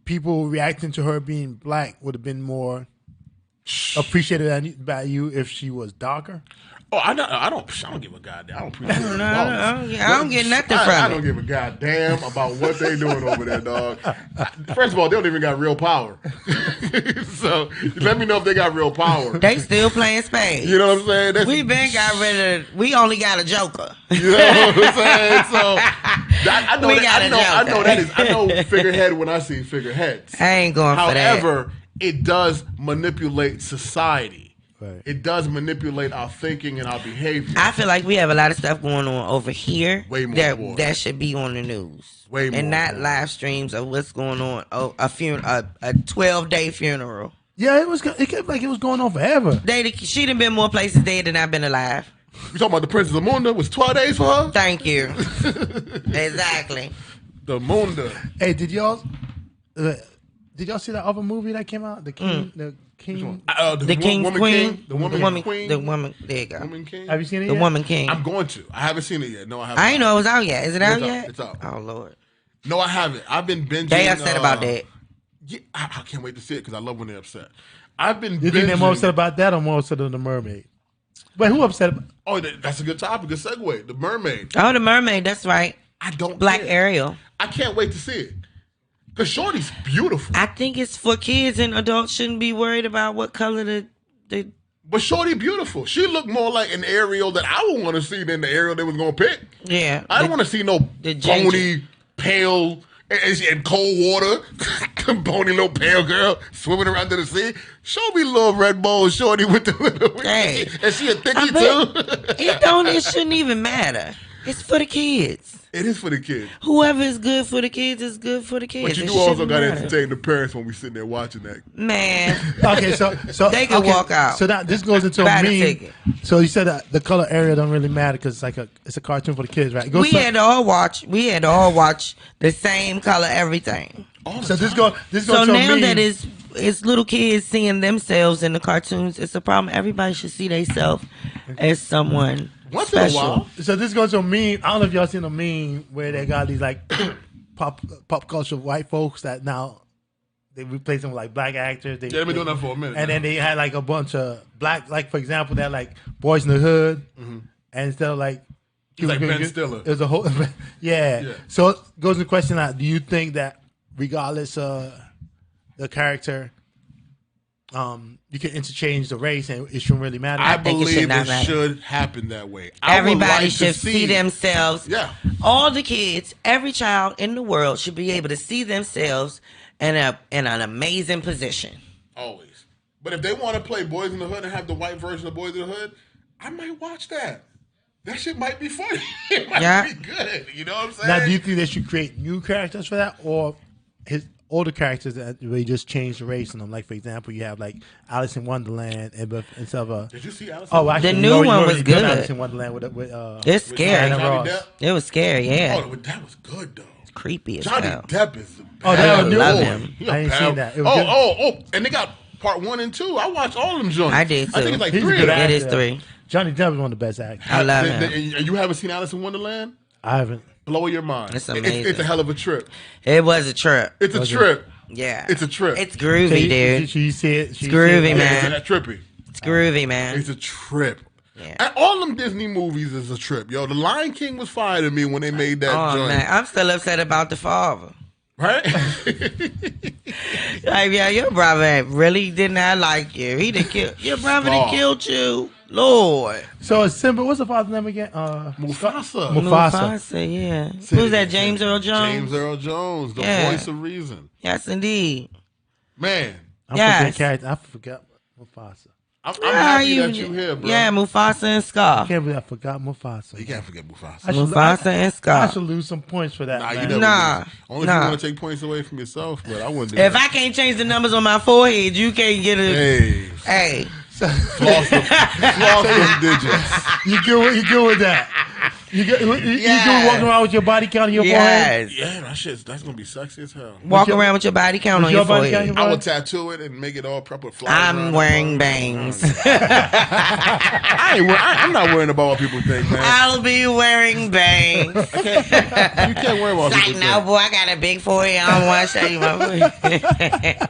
people reacting to her being black would have been more appreciated by you if she was darker? Oh, I don't give a goddamn. I don't appreciate it. I don't get nothing from I it. don't give a goddamn about what they doing over there, dog. First of all, they don't even got real power. So let me know if they got real power. They still playing spades. You know what I'm saying? That's, We been got rid of. We only got a joker. You know what I'm saying? So I know We that. got a I know joker. that is. I know figurehead when I see figureheads. I ain't going for that. However, it does manipulate society. Right. It does manipulate our thinking and our behavior. I feel like we have a lot of stuff going on over here Way more important. that should be on the news. Way more and not important. live streams of what's going on. Oh, a 12-day funeral. Yeah, it kept like it was going on forever. She done been more places dead than I've been alive. You talking about the Princess Amunda? Was 12 days for her? Thank you. Exactly. The Munda. Hey, did y'all see that other movie that came out? The King, the King. The King's Woman Queen. King? The Woman Queen. The woman. There you go. Woman King. Have you seen it The yet? Woman King. I'm going to. I haven't seen it yet. No, I haven't. I ain't know it was out yet. Is it out It's out. yet? It's out. Oh Lord. No, I haven't. I've been binging. They upset about that. Yeah, I can't wait to see it because I love when they're upset. I've been You think they're binging. more upset about that or more upset than the mermaid? But who upset about? Oh, that's a good topic. Good segue. The Mermaid. Oh, the mermaid. That's right. I don't. Black care. Ariel. I can't wait to see it. Cause Shorty's beautiful. I think it's for kids, and adults shouldn't be worried about what color the. But Shorty beautiful. She looked more like an Ariel that I would want to see than the Ariel they was gonna pick. Yeah. I don't want to see no bony, pale, and cold water, bony little pale girl swimming around in the sea. Show me little red bowl Shorty with the little. Hey. And she a thickie too. It shouldn't even matter. It's for the kids. It is for the kids. Whoever is good for the kids is good for the kids. But you It do also shouldn't got to matter. entertain the parents when we sitting there watching that. Man. Okay, so They can walk out. So that this goes into Buy a the meme. ticket. So you said that the color Ariel don't really matter because it's a cartoon for the kids, right? We had to all watch the same color everything. So this goes So to a now meme. that it's little kids seeing themselves in the cartoons, it's a problem. Everybody should see themselves as someone Once special. in a while. So this goes to a meme. I don't know if y'all seen a meme where they got these like pop culture white folks that now they replace them with like black actors. Yeah, they've been doing that for a minute. And then they had like a bunch of black, like for example, they had like Boys in the Hood, and instead of like He's like Ben Stiller. it was a whole yeah. So it goes to the question: do you think that regardless of the character, you can interchange the race and it shouldn't really matter? I think it should believe not it matter. should happen that way. I would Everybody like to should see themselves. Yeah. All the kids, every child in the world should be able to see themselves in an amazing position. Always. But if they want to play Boys in the Hood and have the white version of Boys in the Hood, I might watch that. That shit might be funny. It might be good. You know what I'm saying? Now, do you think they should create new characters for that, or his older characters that they just change the race in them? Like, for example, you have like Alice in Wonderland, and instead of a Did you see Alice? oh, actually, The you new already- one you was already done good. Alice in Wonderland with It's scary. Diana Johnny Ross. Depp? It was scary, yeah. Oh, that was good though. It's creepy as Johnny hell. Depp is. Oh, that was bad new. love boy. him. He a I ain't bad- seen that. It was good. Oh, and they got part 1 and 2. I watched all of them joints. I did, I too. think it's like He's a 3 good of them. It is actor. 3. Johnny Depp is one of the best actors. I love him. And you haven't seen Alice in Wonderland? I haven't. Blow your mind. It's It's amazing. a hell of a trip. It was a trip. It's a trip. Yeah. It's a trip. It's groovy, dude. She see it. She It's groovy, see it. man. It's trippy. It's groovy, man. It's a trip. Yeah. And all them Disney movies is a trip. Yo, The Lion King was fire to me when they made that Oh, joint. man. I'm still upset about the father. Right? Like, yeah, your brother really did not like you. He did kill your brother. Done Stop. killed you, Lord. So it's Simba. What's the father's name again? Mufasa. Mufasa. Yeah. Who's that? James Earl Jones. James Earl Jones, the Yeah. voice of reason. Yes, indeed. Man, I'm Yes. forgetting character. I forgot Mufasa. I'm Ah, happy that you here, bro. Yeah, Mufasa and Scar. I can't believe I forgot Mufasa. You can't forget Mufasa. I should- Mufasa and I Scar. should lose some points for that. Nah, you man. never Nah, lose. Only if nah. you want to take points away from yourself, but I wouldn't do If that. I can't change the numbers on my forehead, you can't get it. Hey, Hey. floss them digits. You good with that? You good walking around with your body count on your forehead? Yes. Yeah, that's gonna be sexy as hell. Walk your- around with your body count with on your your body forehead. count I would tattoo it and make it all proper flowers. I'm around wearing it. bangs. I'm not worrying about what people think, man. I'll be wearing bangs. You can't worry about what Like, people no, think. boy, I got a big forehead. I don't want to show you my forehead.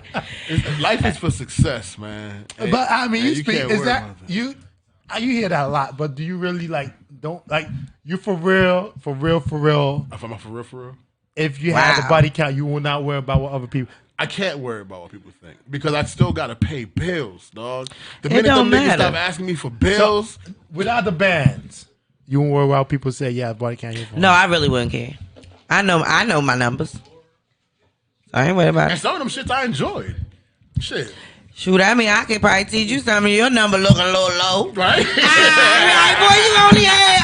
Life is for success, man. And- But I mean, and you speak. can't Is worry that about you? You hear that a lot, but do you really don't like you for real? If I'm for real. If you had the Wow. body count, you will not worry about what other people. I can't worry about what people think because I still gotta pay bills, dog. The It minute don't them niggas matter. stop asking me for bills, Without the bands, you won't worry about what people say. Yeah, body count. Your phone. No, I really wouldn't care. I know my numbers. I ain't worried about and it. some of them shits I enjoyed. Shit, Shoot, I mean, I could probably teach you something. Your number looking a little low. right? Like, boy, you only had,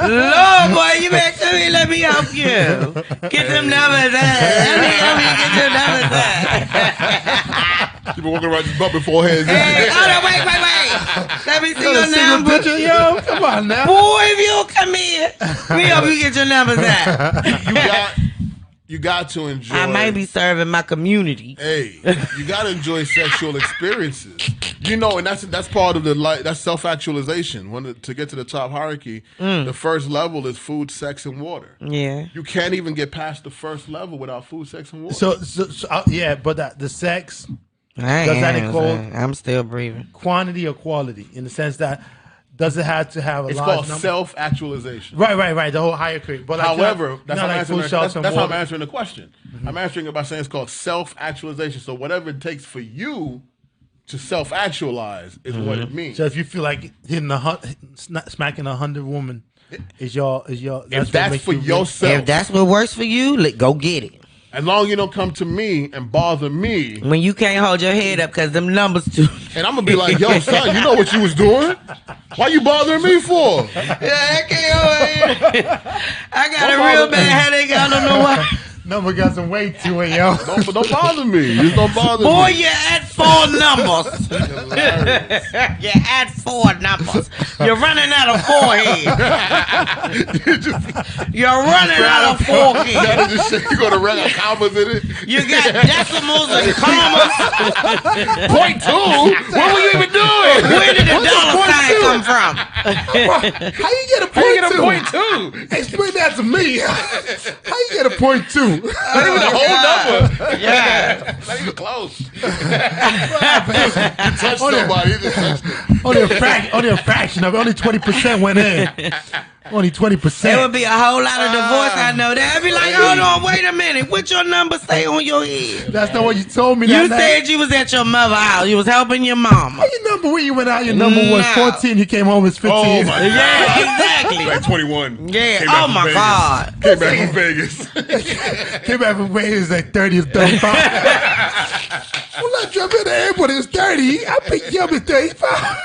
Lord, boy, you better tell me, let me help you. Get them numbers up. Let me help you get your numbers up. You been walking around just bumping foreheads. Hey, hold on, wait. Let me see your number. Picture, yo, come on now. Boy, if you don't come in, we hope you get your numbers out. You got to enjoy. I might be serving my community. Hey, you got to enjoy sexual experiences. You know, and that's part of that's self-actualization. To get to the top hierarchy, the first level is food, sex, and water. Yeah. You can't even get past the first level without food, sex, and water. So yeah, but the sex, does that equal? I'm still breathing. Quantity or quality? In the sense that, does it have to have a it's large called number? Self-actualization. Right. The whole hierarchy. But like, however, that's how I'm answering answering the question. Mm-hmm. I'm answering it by saying it's called self-actualization. So whatever it takes for you to self-actualize is what it means. So if you feel like smacking 100 women is your if that's for yourself. If that's what works for you, go get it. As long as you don't come to me and bother me. When you can't hold your head up because them numbers too. And I'm going to be like, yo, son, you know what you was doing? Why you bothering me for? Yeah, I can't hold it. I got a real bad headache. I don't know why. Number got some weight to it, yo. Don't bother me. Just don't bother me. Boy, you add 4 numbers. You add 4 numbers. You're running out of forehead. You're running out of forehead. You're going to run out commas in it? You got decimals and commas. Point 2? What were you even doing? Where did the dollar sign come from? How you get a point 2? Explain that to me. How you get a point 2? Not even the whole number. Yeah. Not even close. You touched somebody. You just touched it. Only a fraction of it. Only 20% went in. Only 20%. There would be a whole lot of divorce. I know that. I'd be like, hold on, wait a minute. What your number say on your head? That's not what you told me. You that said night. you was at your mother's house. You was helping your mama. How your number when you went out? Your number was 14. You came home as 15. Oh my God. Yeah, exactly. Like 21. Yeah. Oh my God. Came back from Vegas. Came back from Vegas like 30 or 35. Well, I jumped in the airport. It was 30. I picked you up at 35.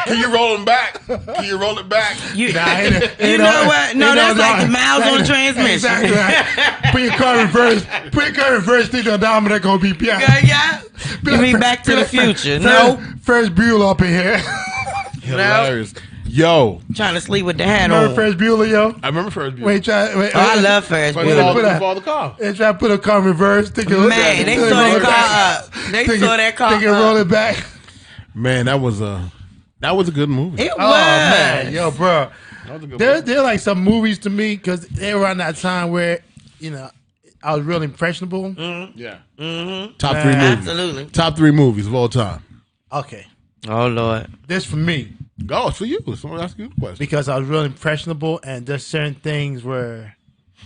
Can you roll them back? Can you roll it back? You know what? No, that's like the miles on the transmission. Exactly. Right. Put your car in reverse. Put your car in reverse. Think the odometer gonna be behind. Yeah. You mean Back to the Future? No. Ferris Bueller up in here. Hilarious. Yo. Trying to sleep with the hat Remember on. Ferris Bueller, yo? I remember Ferris Bueller. Wait, I love Ferris But Bueller. fall the car. They try to put a car in reverse. Man, they tore that car up. They tore that car up. They can roll it back. Man, that was a good movie. It was. Oh, man. Yo, bro. They're like some movies to me because they were around that time where, I was real impressionable. Mm-hmm. Yeah. Mm-hmm. Top 3 movies. Absolutely. Top 3 movies of all time. Okay. Oh, Lord. This for me. Oh, it's for you. Someone ask you a question. Because I was real impressionable and just certain things were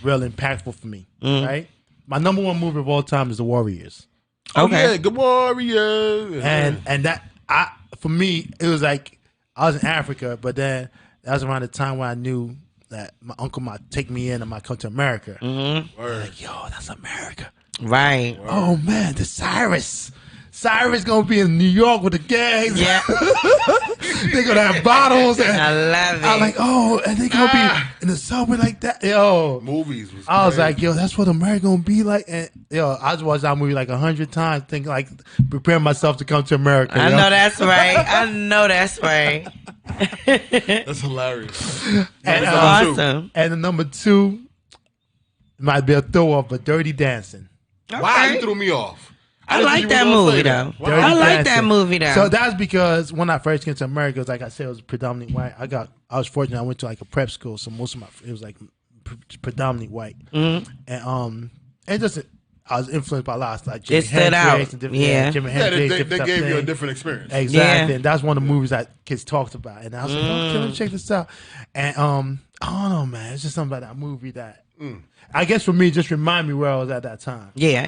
real impactful for me. Right? My number 1 movie of all time is The Warriors. Okay. Yeah, Good Warriors. And that, for me, it was like I was in Africa, but then that was around the time when I knew that my uncle might take me in and might come to America. Mm-hmm. Like, yo, that's America. Right. Oh, man, the Cyrus gonna be in New York with the gangs. Yeah. They gonna have bottles. And I love it. I'm like, oh, and they gonna be in the subway like that. Yo, Movies. I was like, yo, that's what America gonna be like. And yo, I just watched that movie like 100 times, thinking like preparing myself to come to America. I know that's right. I know that's right. That's hilarious. And, That's awesome. And the number 2 might be a throw off, but Dirty Dancing. Wow, Okay. you threw me off. I like that movie though. Wow. I like that Dancing. movie though. So that's because when I first came to America, it was like I said, it was predominantly white. I was fortunate. I went to like a prep school, so most of it was like predominantly white. Mm-hmm. And just I was influenced by lots like It stood out. and different, Yeah. Jimi Yeah, Hendrix. they different gave you a things. different experience. Exactly, Yeah. and that's one of the movies that kids talked about. And I was like, oh, let me check this out. And I don't know, man. It's just something about that movie that I guess for me, just remind me where I was at that time. Yeah.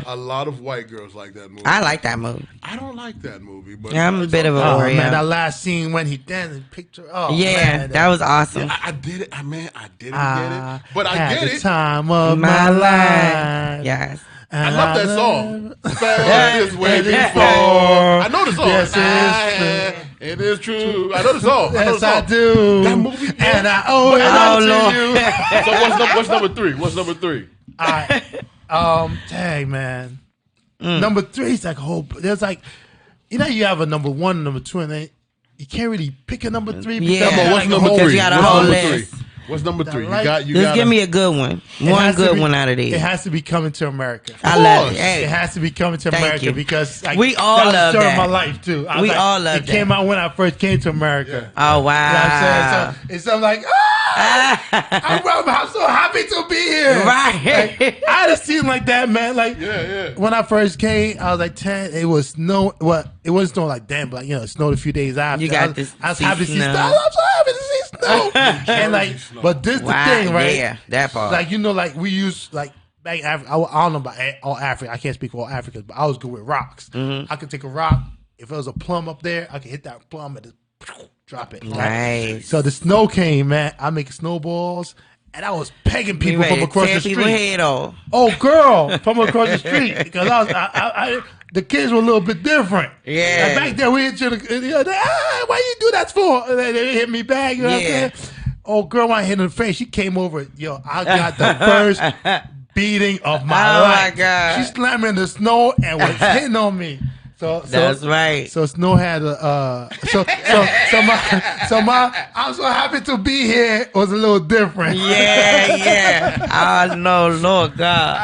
A lot of white girls like that movie. I like that movie. I don't like that movie, but Yeah, I'm a bit of a Oh Oreo. man, that last scene when he danced and picture. Oh Yeah, man, that was awesome. I did it. I didn't get it, but I had get the it. time of My my life. life. Yes. I love that song. Felt this way Yeah. before. I know the song. Yes, it is true. I know the song. Yes, I do. That movie, and I owe it Oh, all Lord. to you. So what's number 3? What's number 3? All right. Dang, man. Number 3 is like a whole. There's like, you know, you have a number 1, number 2, and then you can't really pick a number 3. Yeah. Come on, what's Like number whole- 3? you got a What's whole number list. 3? What's number 3? Like- You Just got. give me a good one. One good one out of these. It has to be Coming to America. I love it. course. Hey, It has to be Coming to Thank America you. because like, We all that was love the story of that. my life too. I was We like, all love it came out when I first came to America. oh, You know what I'm wow. saying? So it's I'm like, I'm so happy to be here. Right. Like, I had a scene like that, man. Like when I first came, I was like 10. It was snow. Well, it wasn't snowing like damn, but you know, it snowed a few days after. You got I was, this. I was happy to see snow. snow. I'm so happy to see snow. And like, but this the Wow, thing, right? yeah, that part. Like you know, like we use like back in Africa. I don't know about all Africa. I can't speak for all Africans, but I was good with rocks. Mm-hmm. I could take a rock. If there was a plum up there, I could hit that plum and just drop it. Right? Nice. So the snow came, man. I make snowballs, and I was pegging people You ready from to across tear the people's street. head off. Oh, girl, from across the street because the kids were a little bit different. Yeah. Like back then we hit you. Why you do that for? And they hit me back. You know what I'm Yeah. saying? Oh, girl, when I hit her in the face, she came over. Yo, I got the first beating of my Oh, my life. God. She slammed me in the snow and was hitting on me. That's right. So Snow had a I'm so happy to be here was a little different. Yeah. Oh, no, Lord God.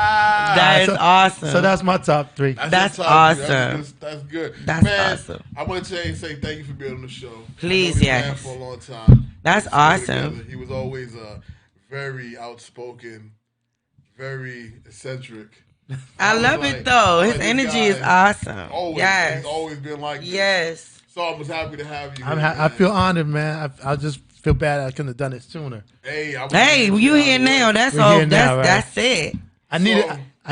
That is awesome. So that's my top 3. That's your top awesome. That's good. That's Man, awesome. I want to say thank you for being on the show. Please, I know we've yes. been for a long time. That's We worked awesome. together. He was always very outspoken, very eccentric. I love it though. His energy is awesome. Always, Yes. he's always been like this. Yes. So I was happy to have you. I feel honored, man. I just feel bad I couldn't have done it sooner. Hey, Hey, you here now? That's We're all. here now, right? That's it. I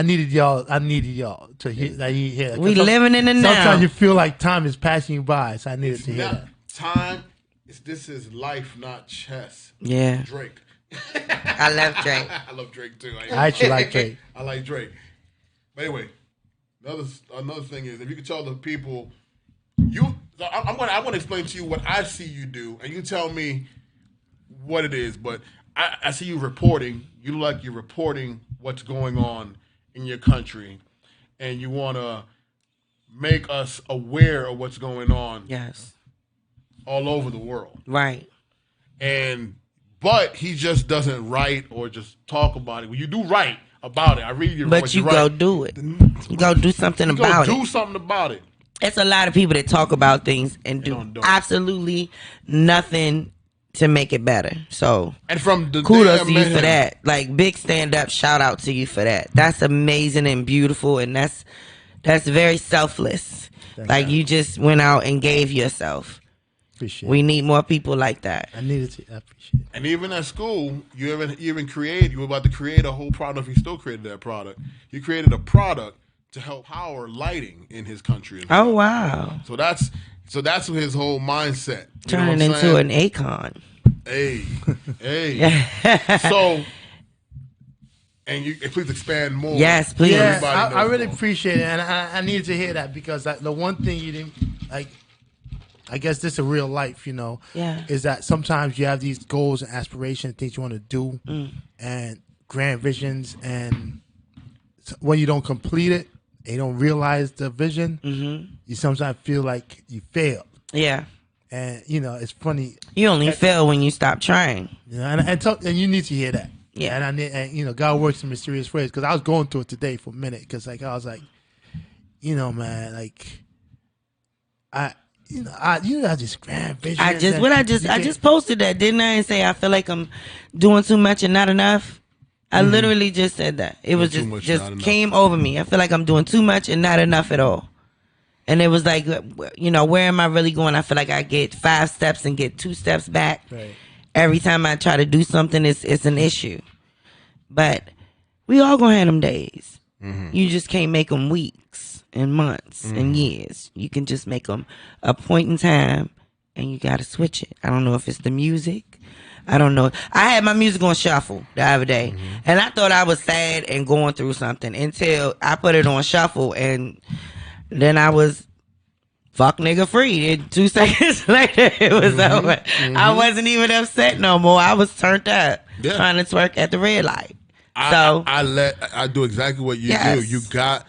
needed y'all to hear that. Hear that. We 'Cause living in the now. Sometimes you feel like time is passing you by, so I needed to hear Not that. time. This is life, not chess. Yeah. Drake. I love Drake. I love Drake too. I actually like Drake. I like Drake. But anyway, another thing is if you could tell the people, I want to explain to you what I see you do, and you tell me what it is. But I see you reporting. You look like you're reporting what's going on in your country, and you want to make us aware of what's going on Yes. all over the world. Right. But he just doesn't write or just talk about it. Well, you do write about it. I read your But you go do it. You go do something about do it. something about it. It's a lot of people that talk about things and do don't. absolutely nothing to make it better. So And from the kudos day I to you met for him- that. Like big stand up, shout out to you for that. That's amazing and beautiful, and that's very selfless. Like you just went out and gave yourself. Appreciate We need more people like that. I needed to. I appreciate it. And even at school, you were about to create a whole product. You still created that product. You created a product to help power lighting in his country. As well. Oh wow. So that's his whole mindset. You know Turning what I'm into saying? an Akon. Hey. So, and you please expand more. Yes, please. Yeah, Everybody I knows really more. appreciate it, and I needed to hear that because the one thing you didn't like. I guess this is real life, you know. Yeah. Is that sometimes you have these goals and aspirations, things you want to do, and grand visions, and when you don't complete it, and you don't realize the vision, you sometimes feel like you failed. Yeah. And you know, it's funny. You only fail when you stop trying. You know, and you need to hear that. Yeah. And you know, God works in mysterious ways because I was going through it today for a minute because like I was like, you know, man, like I just grand vision. I just posted that, didn't I? And say I feel like I'm doing too much and not enough. I literally just said that. It was too much, not just enough. came over me. I feel like I'm doing too much and not enough at all. And it was like, you know, where am I really going? I feel like I get 5 steps and get 2 steps back. Right. Every time I try to do something, it's an issue. But we all gonna have them days. You just can't make them weeks and months and years. You can just make them a point in time, and you gotta switch it. I don't know if it's the music. I don't know. I had my music on shuffle the other day, and I thought I was sad and going through something until I put it on shuffle, and then I was fuck nigga free. And 2 seconds later, it was over. I wasn't even upset no more. I was turned up trying to twerk at the red light. So I do exactly what you Yes. do. You got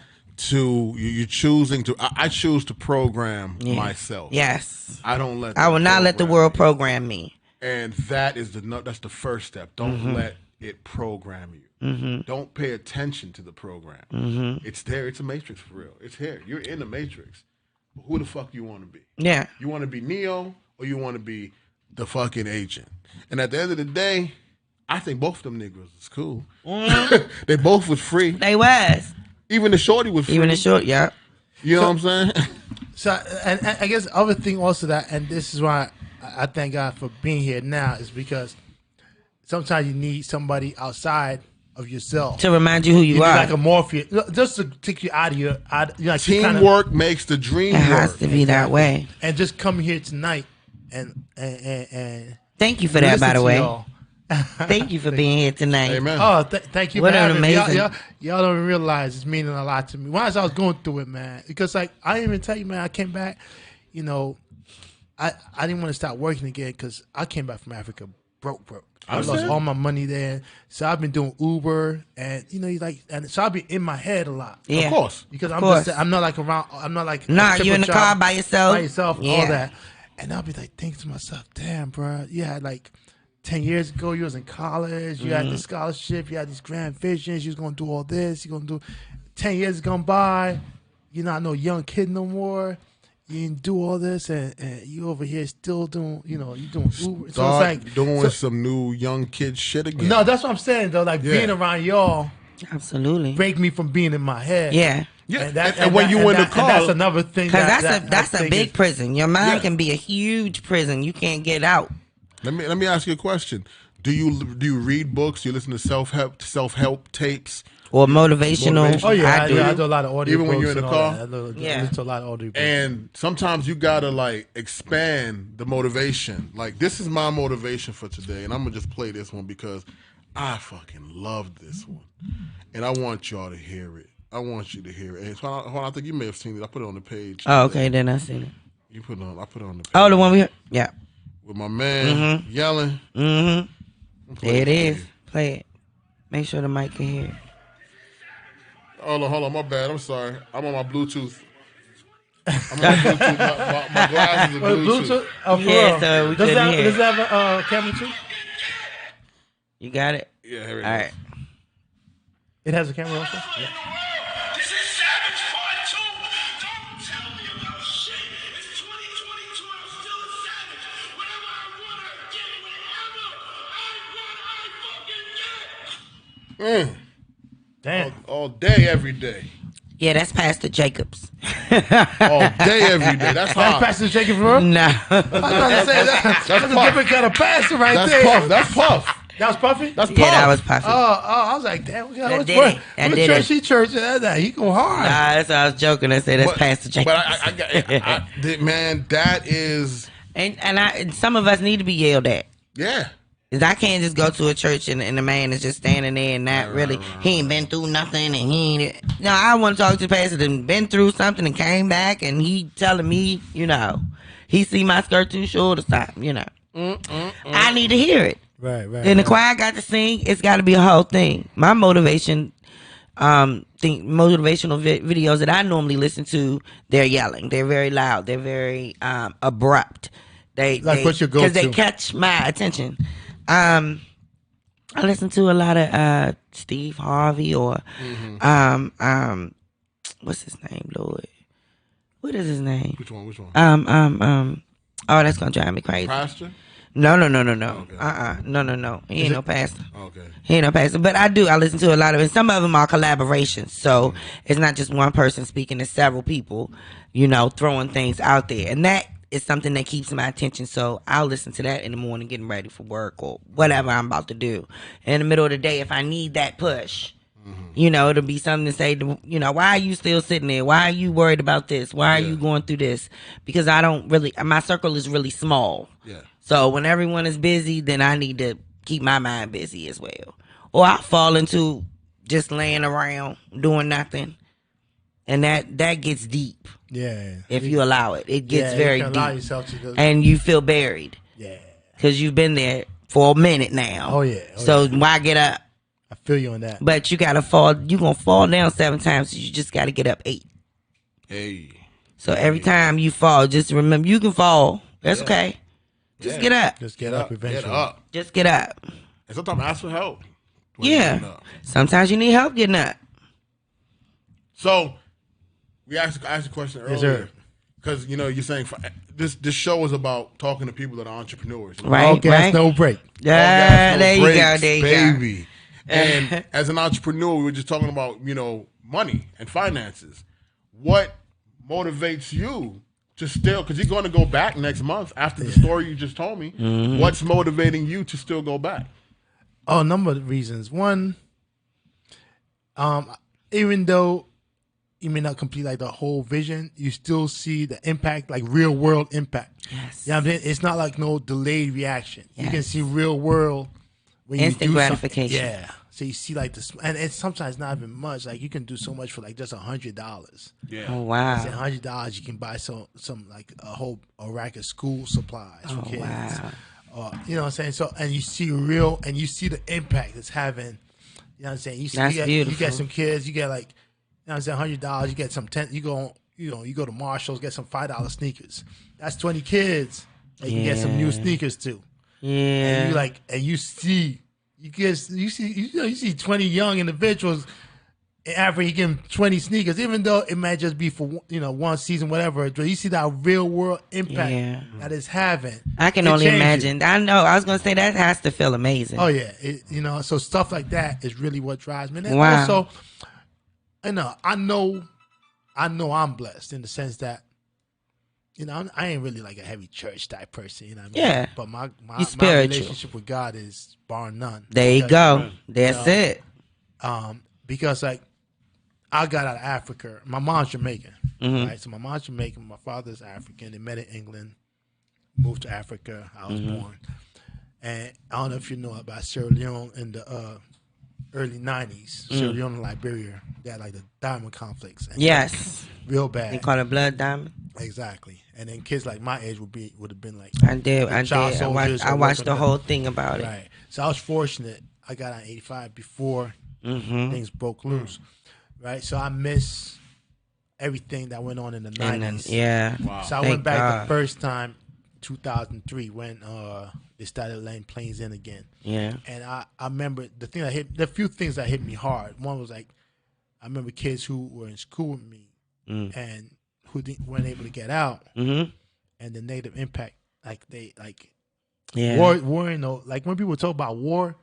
to you're choosing to. I choose to program myself. Yes. I don't let. I will not let the world program me. And that's the first step. Don't let it program you. Don't pay attention to the program. It's there. It's a matrix for real. It's here. You're in the matrix. But who the fuck you want to be? Yeah. You want to be Neo or you want to be the fucking agent? And at the end of the day, I think both of them niggas is cool. They both was free. They was. Even the shorty was free. Even the short, yeah. You know what I'm saying? So, and I guess the other thing also that, and this is why I thank God for being here now, is because sometimes you need somebody outside of yourself to remind you who you are, like a morphine, just to take you out of your. Like teamwork makes the dream work. It has to be that way. And just come here tonight and thank you for that, by the way. Thank you for being here tonight. Amen. Oh, thank you. What for an having me. amazing. Y'all don't realize it's meaning a lot to me. Once I was going through it, man, because like I didn't even tell you, man. I came back, you know, I didn't want to start working again because I came back from Africa broke. I lost all my money there, so I've been doing Uber, and you know, so I've been in my head a lot. Yeah, of course, because I'm not like around. I'm not like you in the car by yourself, all that, and I'll be like thinking to myself, damn, bro, you had like 10 years ago, you was in college, you had this scholarship, you had these grand visions, you was gonna do all this, you're gonna do. 10 years has gone by, you're not no young kid no more. You didn't do all this, and you over here still doing, you doing Uber. So it's like doing some new young kid shit again. No, that's what I'm saying though. Like being around y'all, absolutely break me from being in my head. Yeah. And when you in the car, that's another thing. Because that's a big prison. Your mind can be a huge prison. You can't get out. Let me ask you a question. Do you read books? Do you listen to self-help tapes? Or motivational. Oh yeah, I do a lot of audio. Even when you're in the car. I listen to a lot of audio. And sometimes you gotta like expand the motivation. Like this is my motivation for today, and I'm gonna just play this one because I fucking love this one, and I want y'all to hear it. I want you to hear it. And so I think you may have seen it. I put it on the page. Oh, okay, then I seen it. I put it on the page. Oh, the one we heard? Yeah. With my man yelling. Mm-hmm. There it is. Play it. Make sure the mic can hear it. Hold on, my bad. I'm sorry. I'm on my Bluetooth. My glasses are Bluetooth. Oh, yeah, so we couldn't hear. Does it have a camera too? You got it? Yeah, here it is. All right. It has a camera also? Yeah. This is Savage Part 2. Don't tell me about shit. It's 2022 and I'm still a savage. Whenever I want, I get it. Whenever I fucking get. Damn. All day, every day. Yeah, that's Pastor Jacobs. All day, every day. That's hot. That's Pastor Jacob, bro? No. I was about to say that's a different kind of pastor right there. Puff. That's Puff. That was Puffy? That's Puff. Yeah, that was Puffy. Oh, I was like, damn, what did church he church? He go hard. Nah, that's what I was joking. I said that's Pastor Jacobs. But man, that is. And some of us need to be yelled at. Yeah. Cause I can't just go to a church and the man is just standing there and not really, he ain't been through nothing and he ain't. No, I want to talk to the pastor that been through something and came back and he telling me, he see my skirt too short or something, I need to hear it. Right. And the choir got to sing, it's got to be a whole thing. My motivational videos that I normally listen to, they're yelling. They're very loud. They're very abrupt. What's your go-to? Because they catch my attention. I listen to a lot of Steve Harvey or what's his name, Lord? What is his name? Which one? Oh, that's gonna drive me crazy. Pastor? No. Okay. No. He ain't no pastor. Okay. He ain't no pastor. But I listen to a lot of it. Some of them are collaborations. So it's not just one person speaking to several people, throwing things out there. And that is something that keeps my attention. So I'll listen to that in the morning getting ready for work or whatever I'm about to do. In the middle of the day, if I need that push, it'll be something to say, why are you still sitting there? Why are you worried about this? Why are you going through this? Because my circle is really small. Yeah. So when everyone is busy, then I need to keep my mind busy as well. Or I fall into just laying around doing nothing. And that gets deep. Yeah. If you allow it. It gets very deep. Allow yourself to and you feel buried. Yeah. Because you've been there for a minute now. Oh, yeah. So why get up? I feel you on that. But you gotta fall. You gonna fall down 7 times. So you just gotta get up 8. Hey. So every time you fall, just remember you can fall. That's okay. Just get up. Just get up eventually. Get up. Just get up. And sometimes ask for help. when you're getting up. Sometimes you need help getting up. So I asked a question earlier. Because, you're saying this show is about talking to people that are entrepreneurs. Right, All gas, no break. Yeah, there you go, baby. And as an entrepreneur, we were just talking about, money and finances. What motivates you to still, because you're going to go back next month after the story you just told me. Mm-hmm. What's motivating you to still go back? Oh, a number of reasons. One, even though you may not complete like the whole vision, you still see the impact, like real world impact. Yes. You know what I'm saying? It's not like no delayed reaction. Yes. You can see real world when instant you do gratification. Something. Yeah. So you see like this, and it's sometimes not even much. Like you can do so much for like just $100. Yeah. Oh wow. $100 you can buy some like a rack of school supplies for kids. Wow. You know what I'm saying? So and you see the impact it's having. You know what I'm saying? You get some kids. You get like. You know what I'm saying? $100, you get some you go to Marshall's, get some $5 sneakers. That's 20 kids. And you can get some new sneakers too. Yeah. And you see 20 young individuals after you give them 20 sneakers, even though it might just be for one season, whatever. But you see that real world impact that it's having. I can only imagine. I know. I was gonna say that has to feel amazing. Oh yeah, so stuff like that is really what drives me. And wow. Also, I know I'm blessed in the sense that, I ain't really like a heavy church type person, you know what I mean? Yeah. But my relationship with God is bar none. There you go. That's it. Because like I got out of Africa. My mom's Jamaican, right? So my mom's Jamaican. My father's African. They met in England, moved to Africa. I was born. And I don't know if you know about Sierra Leone in the early 90s, Sierra Leone and Liberia, they had like the diamond conflicts. And yes. Real bad. They call it blood diamond. Exactly. And then kids like my age would have been like I did. I watched the whole thing about it. Right. So I was fortunate. I got out in 85 before things broke loose. Right. So I miss everything that went on in the 90s. Yeah. Wow. So I went back the first time 2003 when they started letting planes in again. Yeah. And I remember the few things that hit me hard. One was like, I remember kids who were in school with me and who weren't able to get out, and the negative impact. War. Like when people talk about war,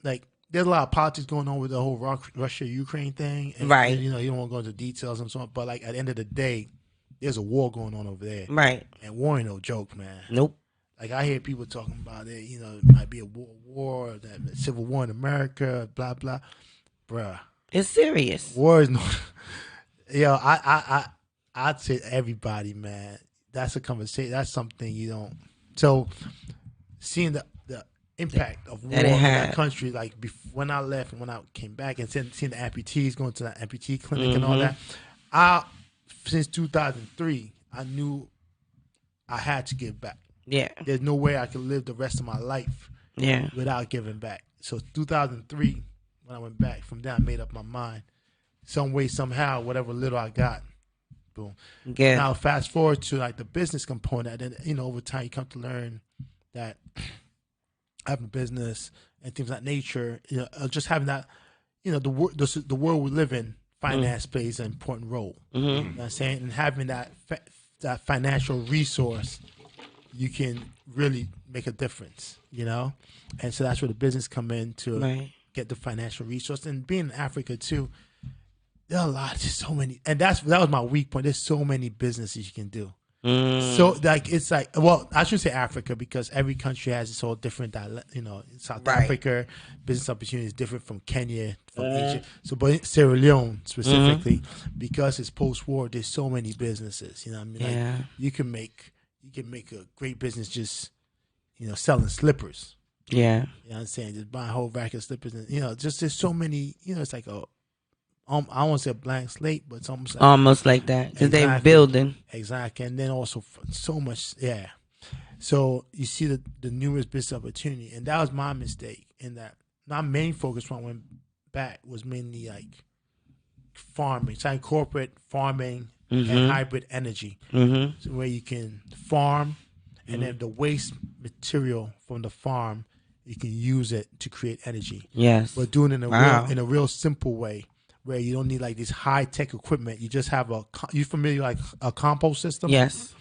like there's a lot of politics going on with the whole Russia-Ukraine thing. And, right. And, you don't want to go into details and so on, but like at the end of the day, there's a war going on over there. Right. And war ain't no joke, man. Nope. Like I hear people talking about it, it might be a war, that civil war in America, blah blah, bruh. It's serious. War is no. I'd say everybody, man. That's a conversation. That's something you don't. So, seeing the impact of war in that country, like when I left and when I came back, and seeing the amputees going to that amputee clinic and all that, since 2003, I knew I had to give back. Yeah. There's no way I could live the rest of my life without giving back. So 2003, when I went back, from there I made up my mind. Some way, somehow, whatever little I got, boom. Yeah. Now fast forward to like the business component, and over time you come to learn that having a business and things of that nature, just having that, the world we live in, finance plays an important role. You know what I'm saying? And having that financial resource, you can really make a difference, And so that's where the business come in to get the financial resource. And being in Africa too, there are there's so many, and that was my weak point. There's so many businesses you can do. So it's like, well, I should say Africa because every country has its whole different dialect. South Africa business opportunity is different from Kenya, from Asia. So, but Sierra Leone specifically, because it's post-war, there's so many businesses. You know what I mean? Yeah. Like you can make a great business just selling slippers. Yeah. You know what I'm saying? Just buying a whole rack of slippers, and just there's so many. It's like I don't want to say a blank slate, but it's almost like that because they're building. Exactly, and then also so much, So you see the numerous business opportunity, and that was my mistake in that my main focus when I went back was mainly like farming. So I incorporate farming and hybrid energy, so where you can farm, and then the waste material from the farm, you can use it to create energy. Yes, but doing it in a real simple way, where you don't need like this high tech equipment. You just have you familiar like a compost system? Yes.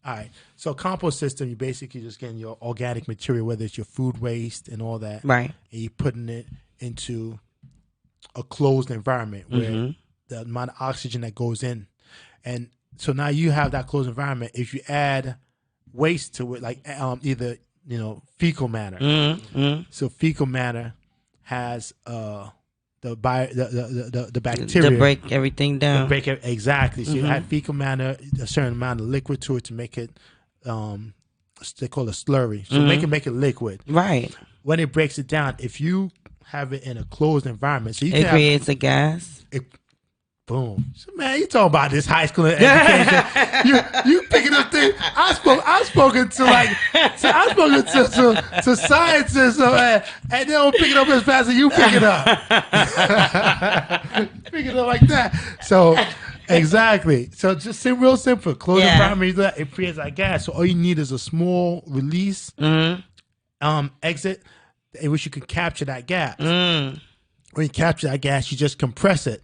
All right. So a compost system, you basically just getting your organic material, whether it's your food waste and all that, right? And you're putting it into a closed environment where the amount of oxygen that goes in. And so now you have that closed environment. If you add waste to it, like either, fecal matter. So fecal matter has the bacteria to break everything down. Exactly. So you add fecal matter, a certain amount of liquid to it to make it, they call it a slurry. So make it liquid. Right. When it breaks it down, if you have it in a closed environment, so it creates a gas. Boom. So man, you talking about this high school education. you picking up things. I've spoken to to scientists and they don't pick it up as fast as you pick it up. Pick it up like that. So exactly. So just real simple. Closed environment, it creates that gas. So all you need is a small release exit in which you can capture that gas. When you capture that gas, you just compress it.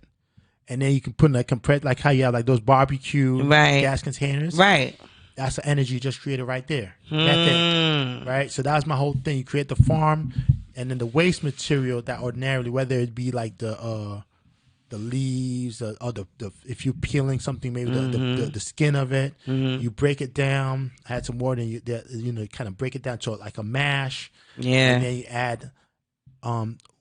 And then you can put in a compress, like how you have like those barbecue gas containers. Right. That's the energy you just created right there. That thing. Right? So that's my whole thing. You create the farm, and then the waste material that ordinarily, whether it be like the leaves or the if you're peeling something, maybe the skin of it, you break it down, add some water, and you kind of break it down to like a mash. Yeah. And then you add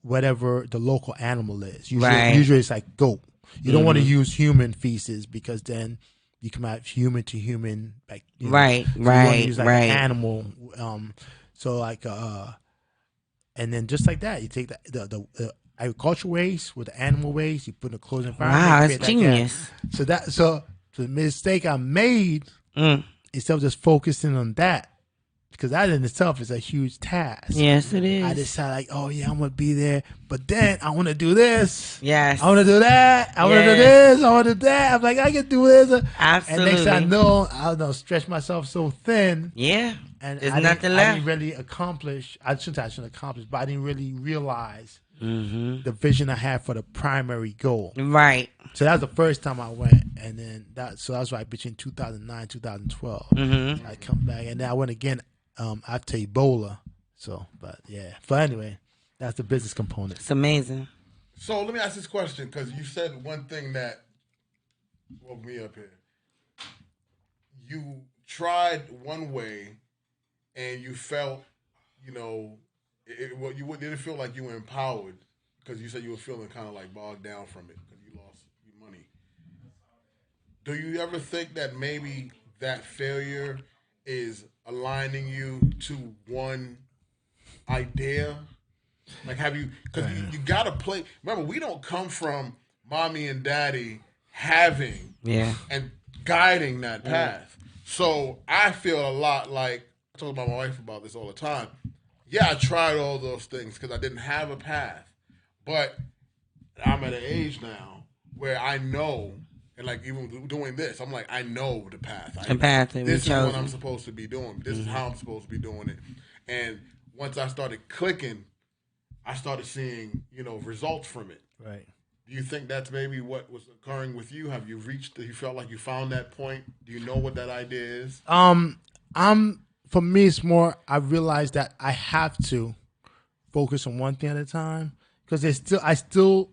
whatever the local animal is. Usually it's like goat. You don't want to use human feces because then you come out human to human, like right. You want to use like an animal. So like and then just like that, you take the agricultural waste with the animal waste, you put in a closed environment. Wow, that's genius. So the mistake I made instead of just focusing on that, because that in itself is a huge task. Yes, it is. I decided like, oh yeah, I'm gonna be there, but then I want to do this. Yes, I want to do that. I want to do this. I want to do that. I'm like, I can do this. Absolutely. And next thing I don't know, stretch myself so thin. Yeah. And there's I nothing left. didn't really accomplish. I shouldn't accomplish, but I didn't really realize the vision I had for the primary goal. Right. So that was the first time I went, and then that was right between 2009 2012. I come back, and then I went again. After Ebola. So, but yeah. But anyway, that's the business component. It's amazing. So let me ask this question, because you said one thing that woke me up here. You tried one way, and you felt, you didn't feel like you were empowered, because you said you were feeling kind of like bogged down from it because you lost your money. Do you ever think that maybe that failure is aligning you to one idea? Like, have you, because you got to play. Remember, we don't come from mommy and daddy having and guiding that path. So I feel a lot like, I talk about my wife about this all the time. Yeah, I tried all those things because I didn't have a path. But I'm at an age now where I know, and like even doing this, I'm like, I know the path. This is what I'm supposed to be doing. This is how I'm supposed to be doing it. And once I started clicking, I started seeing, results from it. Right. Do you think that's maybe what was occurring with you? Have you you felt like you found that point? Do you know what that idea is? For me, it's more, I realized that I have to focus on one thing at a time, because I still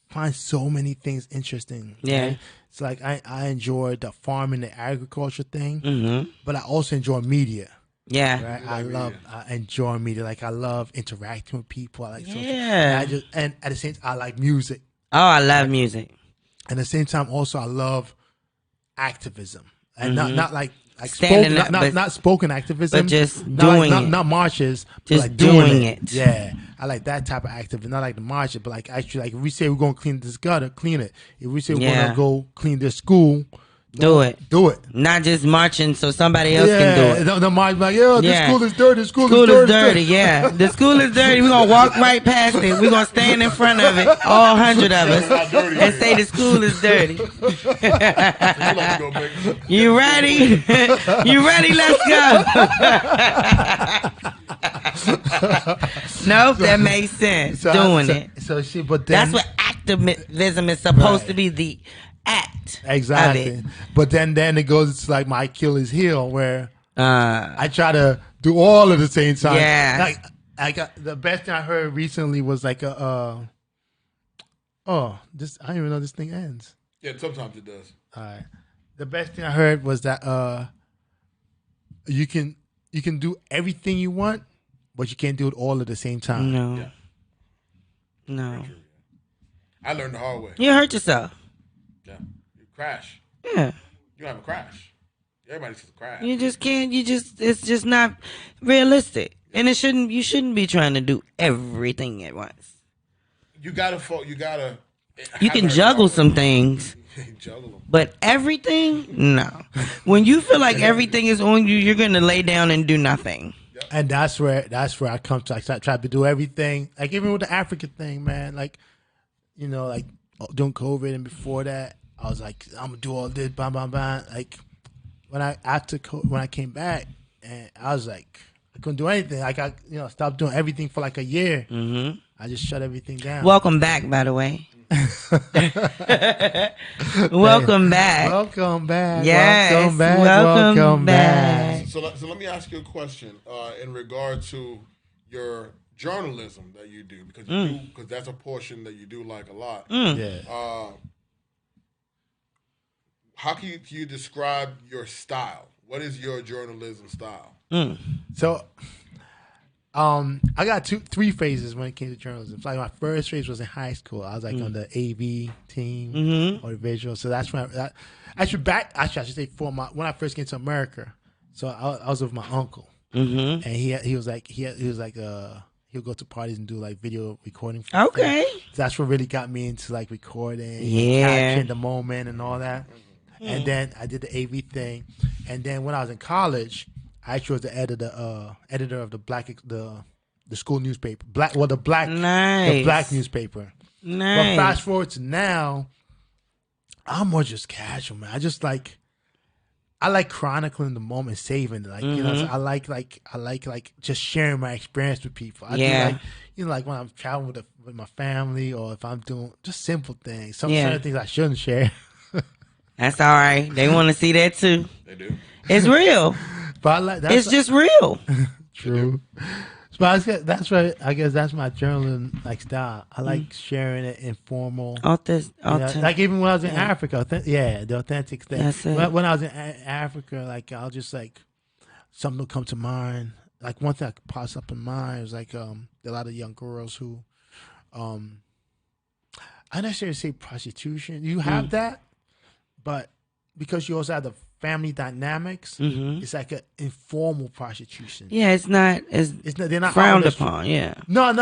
find so many things interesting. Yeah. Right? It's like I enjoy the farming, the agriculture thing, but I also enjoy media. Yeah. Right. I enjoy media. Like, I love interacting with people. I like social. And at the same time, I like music. Oh, I love music. And at the same time, also, I love activism. And not like Standing spoken, up, not spoken activism, but just doing it. Not marches, Just but like doing it. Yeah, I like that type of activism. Not like the marches, but like actually, like if we say we're gonna clean this gutter, clean it. If we say we're gonna go clean this school, Do it. Do it. Not just marching so somebody else can do it. The march like, yo, this Yeah. school is dirty. The school School is is dirty. dirty, yeah. The school is dirty. We're going to walk right past it. We're going to stand in front of it, all 100 of us, and say the school is dirty. You ready? You ready? Let's go. Nope, that makes sense. Doing it. But then, That's what activism is supposed to be, the act. exactly. Of it. But then it goes to like my Achilles heel where I try to do all at the same time. Yeah. Like I got the best thing I heard recently was like I don't even know this thing ends. Yeah, sometimes it does. All right. The best thing I heard was that you can do everything you want, but you can't do it all at the same time. No. Yeah. No. I learned the hard way. You hurt yourself. Yeah. You crash. Yeah. You have a crash. Everybody says crash. You just can't. It's just not realistic, and you shouldn't be trying to do everything at once. You gotta. You can juggle some things, Juggle them. but everything, no. When you feel like everything is on you, you're gonna lay down and do nothing. And that's where I come to. I try to do everything. Like even with the African thing, man. Like, you know, like during COVID and before that, I was like, I'm gonna do all this, blah blah blah. Like when I came back, and I was like, I couldn't do anything. Like I stopped doing everything for like a year. Mm-hmm. I just shut everything down. Welcome back, by the way. Welcome back. Welcome back. Yes, welcome back. welcome back. So let me ask you a question in regard to your journalism that you do, because that's a portion that you do like a lot. Yeah. How can you describe your style? What is your journalism style? So, I got three phases when it came to journalism. So, like my first phase was in high school. I was like on the AV team or the visual. So that's when I should say when I first came to America. So I was with my uncle, and he was like he'll go to parties and do like video recording. Okay. So that's what really got me into like recording, Yeah. capturing the moment and all that. And then I did the AV thing, and then when I was in college, I actually was the editor of the school newspaper, the black newspaper. Nice. But fast forward to now, I'm more just casual, man. I like chronicling the moment, saving it. Like so I like just sharing my experience with people. I do like when I'm traveling with my family, or if I'm doing just simple things. Some certain things I shouldn't share. That's all right. They want to see that too. They do. It's real. But It's just real. True. But that's right. I guess that's my journaling style. I like sharing it informal. Like even when I was in Africa, the authentic thing. That's it. When I was in Africa, like I'll just like something will come to mind. Like one thing that pops up in mind was like a lot of young girls who, I not necessarily say prostitution. You have that, but because you also have the family dynamics, it's like an informal prostitution. Yeah, it's not. They're not frowned upon. Yeah. No.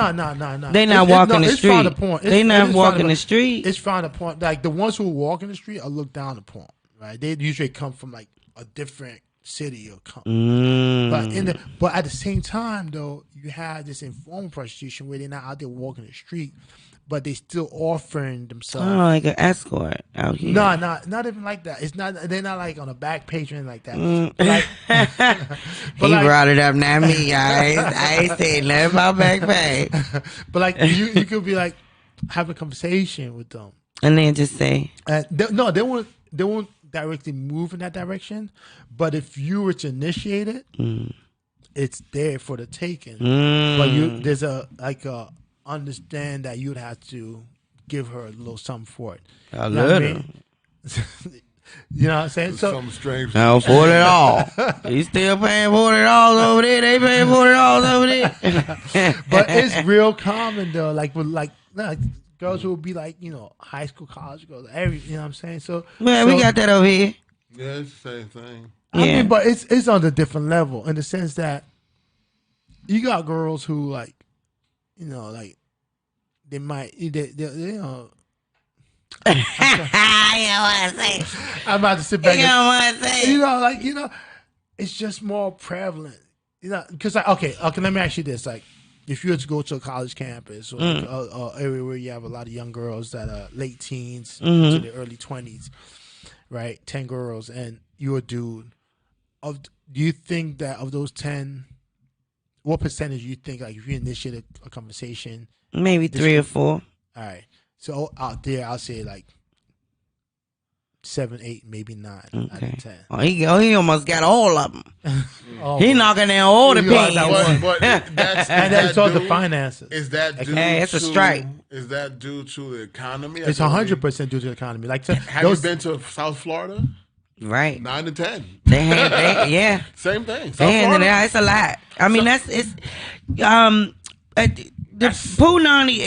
They not walking the street. Frowned upon. They not it's walking the street. It's frowned upon. Like the ones who walk in the street are looked down upon. Right? They usually come from like a different city or company. But at the same time, though, you have this informal prostitution where they're not out there walking the street, but they still offering themselves. Oh, like an escort out here. No, not even like that. It's not. They're not like on a back page or anything like that. But like, he brought it up, not me. I ain't saying nothing about back page. But like you could be like having a conversation with them, and then just say, they won't directly move in that direction. But if you were to initiate it, it's there for the taking. But there's a understand that you'd have to give her a little something for it. A little. You know what I'm saying? So Something strange. No, $40. He's still paying $40 over there. They paying $40 over there. but it's real common though. Like with girls who will be like, high school, college girls, you know what I'm saying? So Man, we got that over here. Yeah, it's the same thing. I mean, but it's on a different level in the sense that you got girls who like, like they might You don't want to say. I'm about to sit back. You don't want to say. It's just more prevalent. Because okay, let me ask you this: like, if you were to go to a college campus or like a area where you have a lot of young girls that are late teens to the early 20s, right? 10 girls, and you're a dude. Do you think that of those 10, what percentage do you think, like, if you initiate a conversation, maybe 3 or 4? All right. So out there, I'll say like 7, 8, maybe 9 out of 10. Oh, he almost got all of them. He knocking down all the pins. But that's all the finances. Is that due it's a strike. Is that due to the economy? It's 100% due to the economy. Like, have you been to South Florida? Right. 9 to 10. Yeah. Same thing. It's a lot. I mean, the punani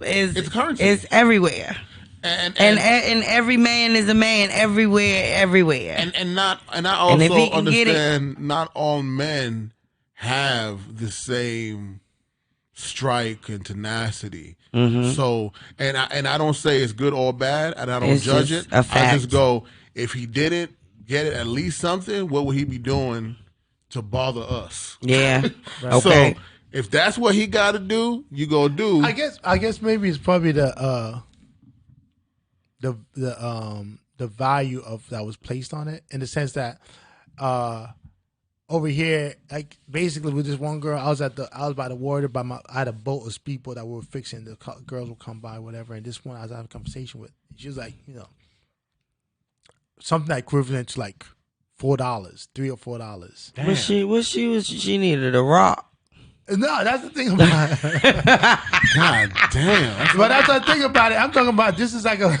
it's currency. is everywhere. And every man is a man everywhere. And I also understand not all men have the same strike and tenacity. So and I don't say it's good or bad, and I don't judge it. I just go, if he didn't get at least something, what would he be doing to bother us? Yeah. Okay. So if that's what he got to do, you go do. I guess maybe it's probably the value of that was placed on it, in the sense that over here, like, basically with this one girl, I was by the water I had a boat of speedboat that we were fixing. The girls would come by, whatever, and this one I was having a conversation with. She was like, something equivalent to like $4, $3 or $4. Damn. She needed a rock. No, that's the thing about it. God damn. But that's the thing about it. I'm talking about this is like a.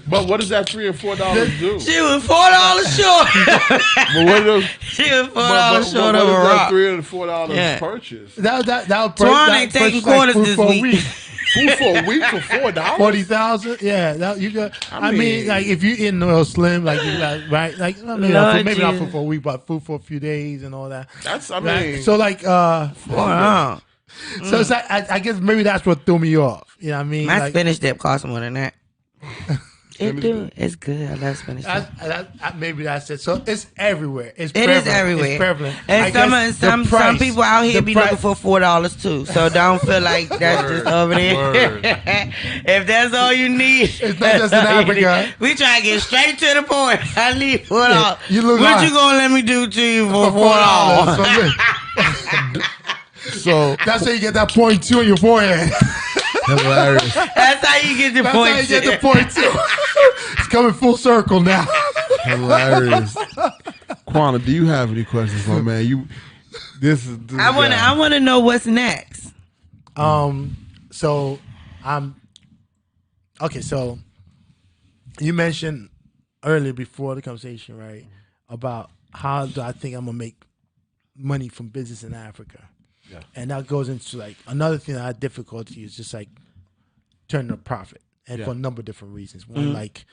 But what does that $3 or $4 do? She was $4 short. But what does she was $4 short of a rock. $3 or $4 purchase? Twan ain't taking quarters this week. Food for a week for $4? 40,000. Yeah, you got. I mean, like, if you eating real slim, like, you got, right, like, maybe not food for a week, but food for a few days and all that. That's right? So like, wow. So it's like, I guess maybe that's what threw me off. You know what I mean? My spinach dip costs more than that. It's good. I love spinach dip. Maybe that's it. So it's everywhere. It is everywhere. It's prevalent. And some people out here be looking for $4 too. So don't feel like that's just over there. If that's all you need, it's not just in Africa. We try to get straight to the point. I need $4. What you gonna let me do to you for $4? So that's how you get that 0.2 in your forehead. Hilarious. That's how you get the That's point. How you get the point too. It's coming full circle now. Hilarious. Quana, do you have any questions, my man? I want to know what's next. So okay. So you mentioned earlier before the conversation, right, about how do I think I'm gonna make money from business in Africa. Yeah. And that goes into like another thing that I had difficulty is just like turning a profit, and for a number of different reasons. One, like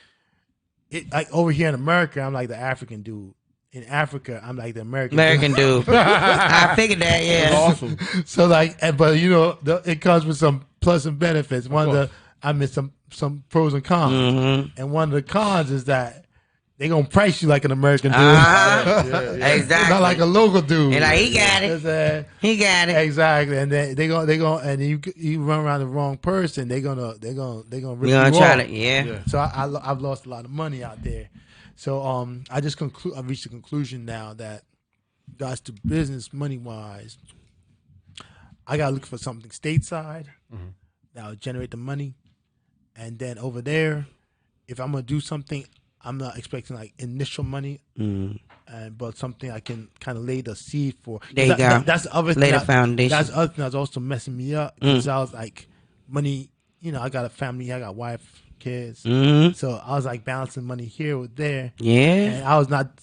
over here in America, I'm like the African dude. In Africa, I'm like the American dude. I figured that. Yeah, that's awesome. So like, but it comes with some plus and benefits. I miss some pros and cons, and one of the cons is that they gonna price you like an American dude. Exactly. Not like a local dude. And like, he got it. He got it. Exactly. And they gonna and you run around the wrong person, they gonna rip you off. So I've lost a lot of money out there. So I reached the conclusion now that guys to business money wise, I gotta look for something stateside that will generate the money, and then over there, if I'm gonna do something, I'm not expecting like initial money, but something I can kind of lay the seed for. There you go. That's the other lay the foundation. That's the other thing that's also messing me up because I was like, money. I got a family. I got wife, kids. So I was like balancing money here with there. Yeah. And I was not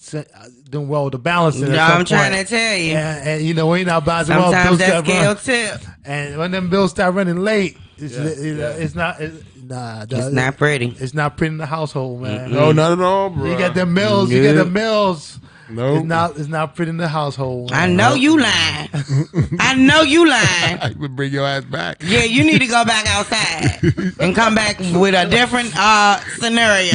doing well with the balancing. No, I'm trying to tell you. And when you're not balancing well, bills that scale tip. And when them bills start running late, it's not. It's not pretty. It's not pretty in the household, man. No, not at all, bro. You get the mills. You get the mills. Nope. It's not pretty in the household. I know you lying. I know you lying. I would bring your ass back. Yeah, you need to go back outside and come back with a different scenario.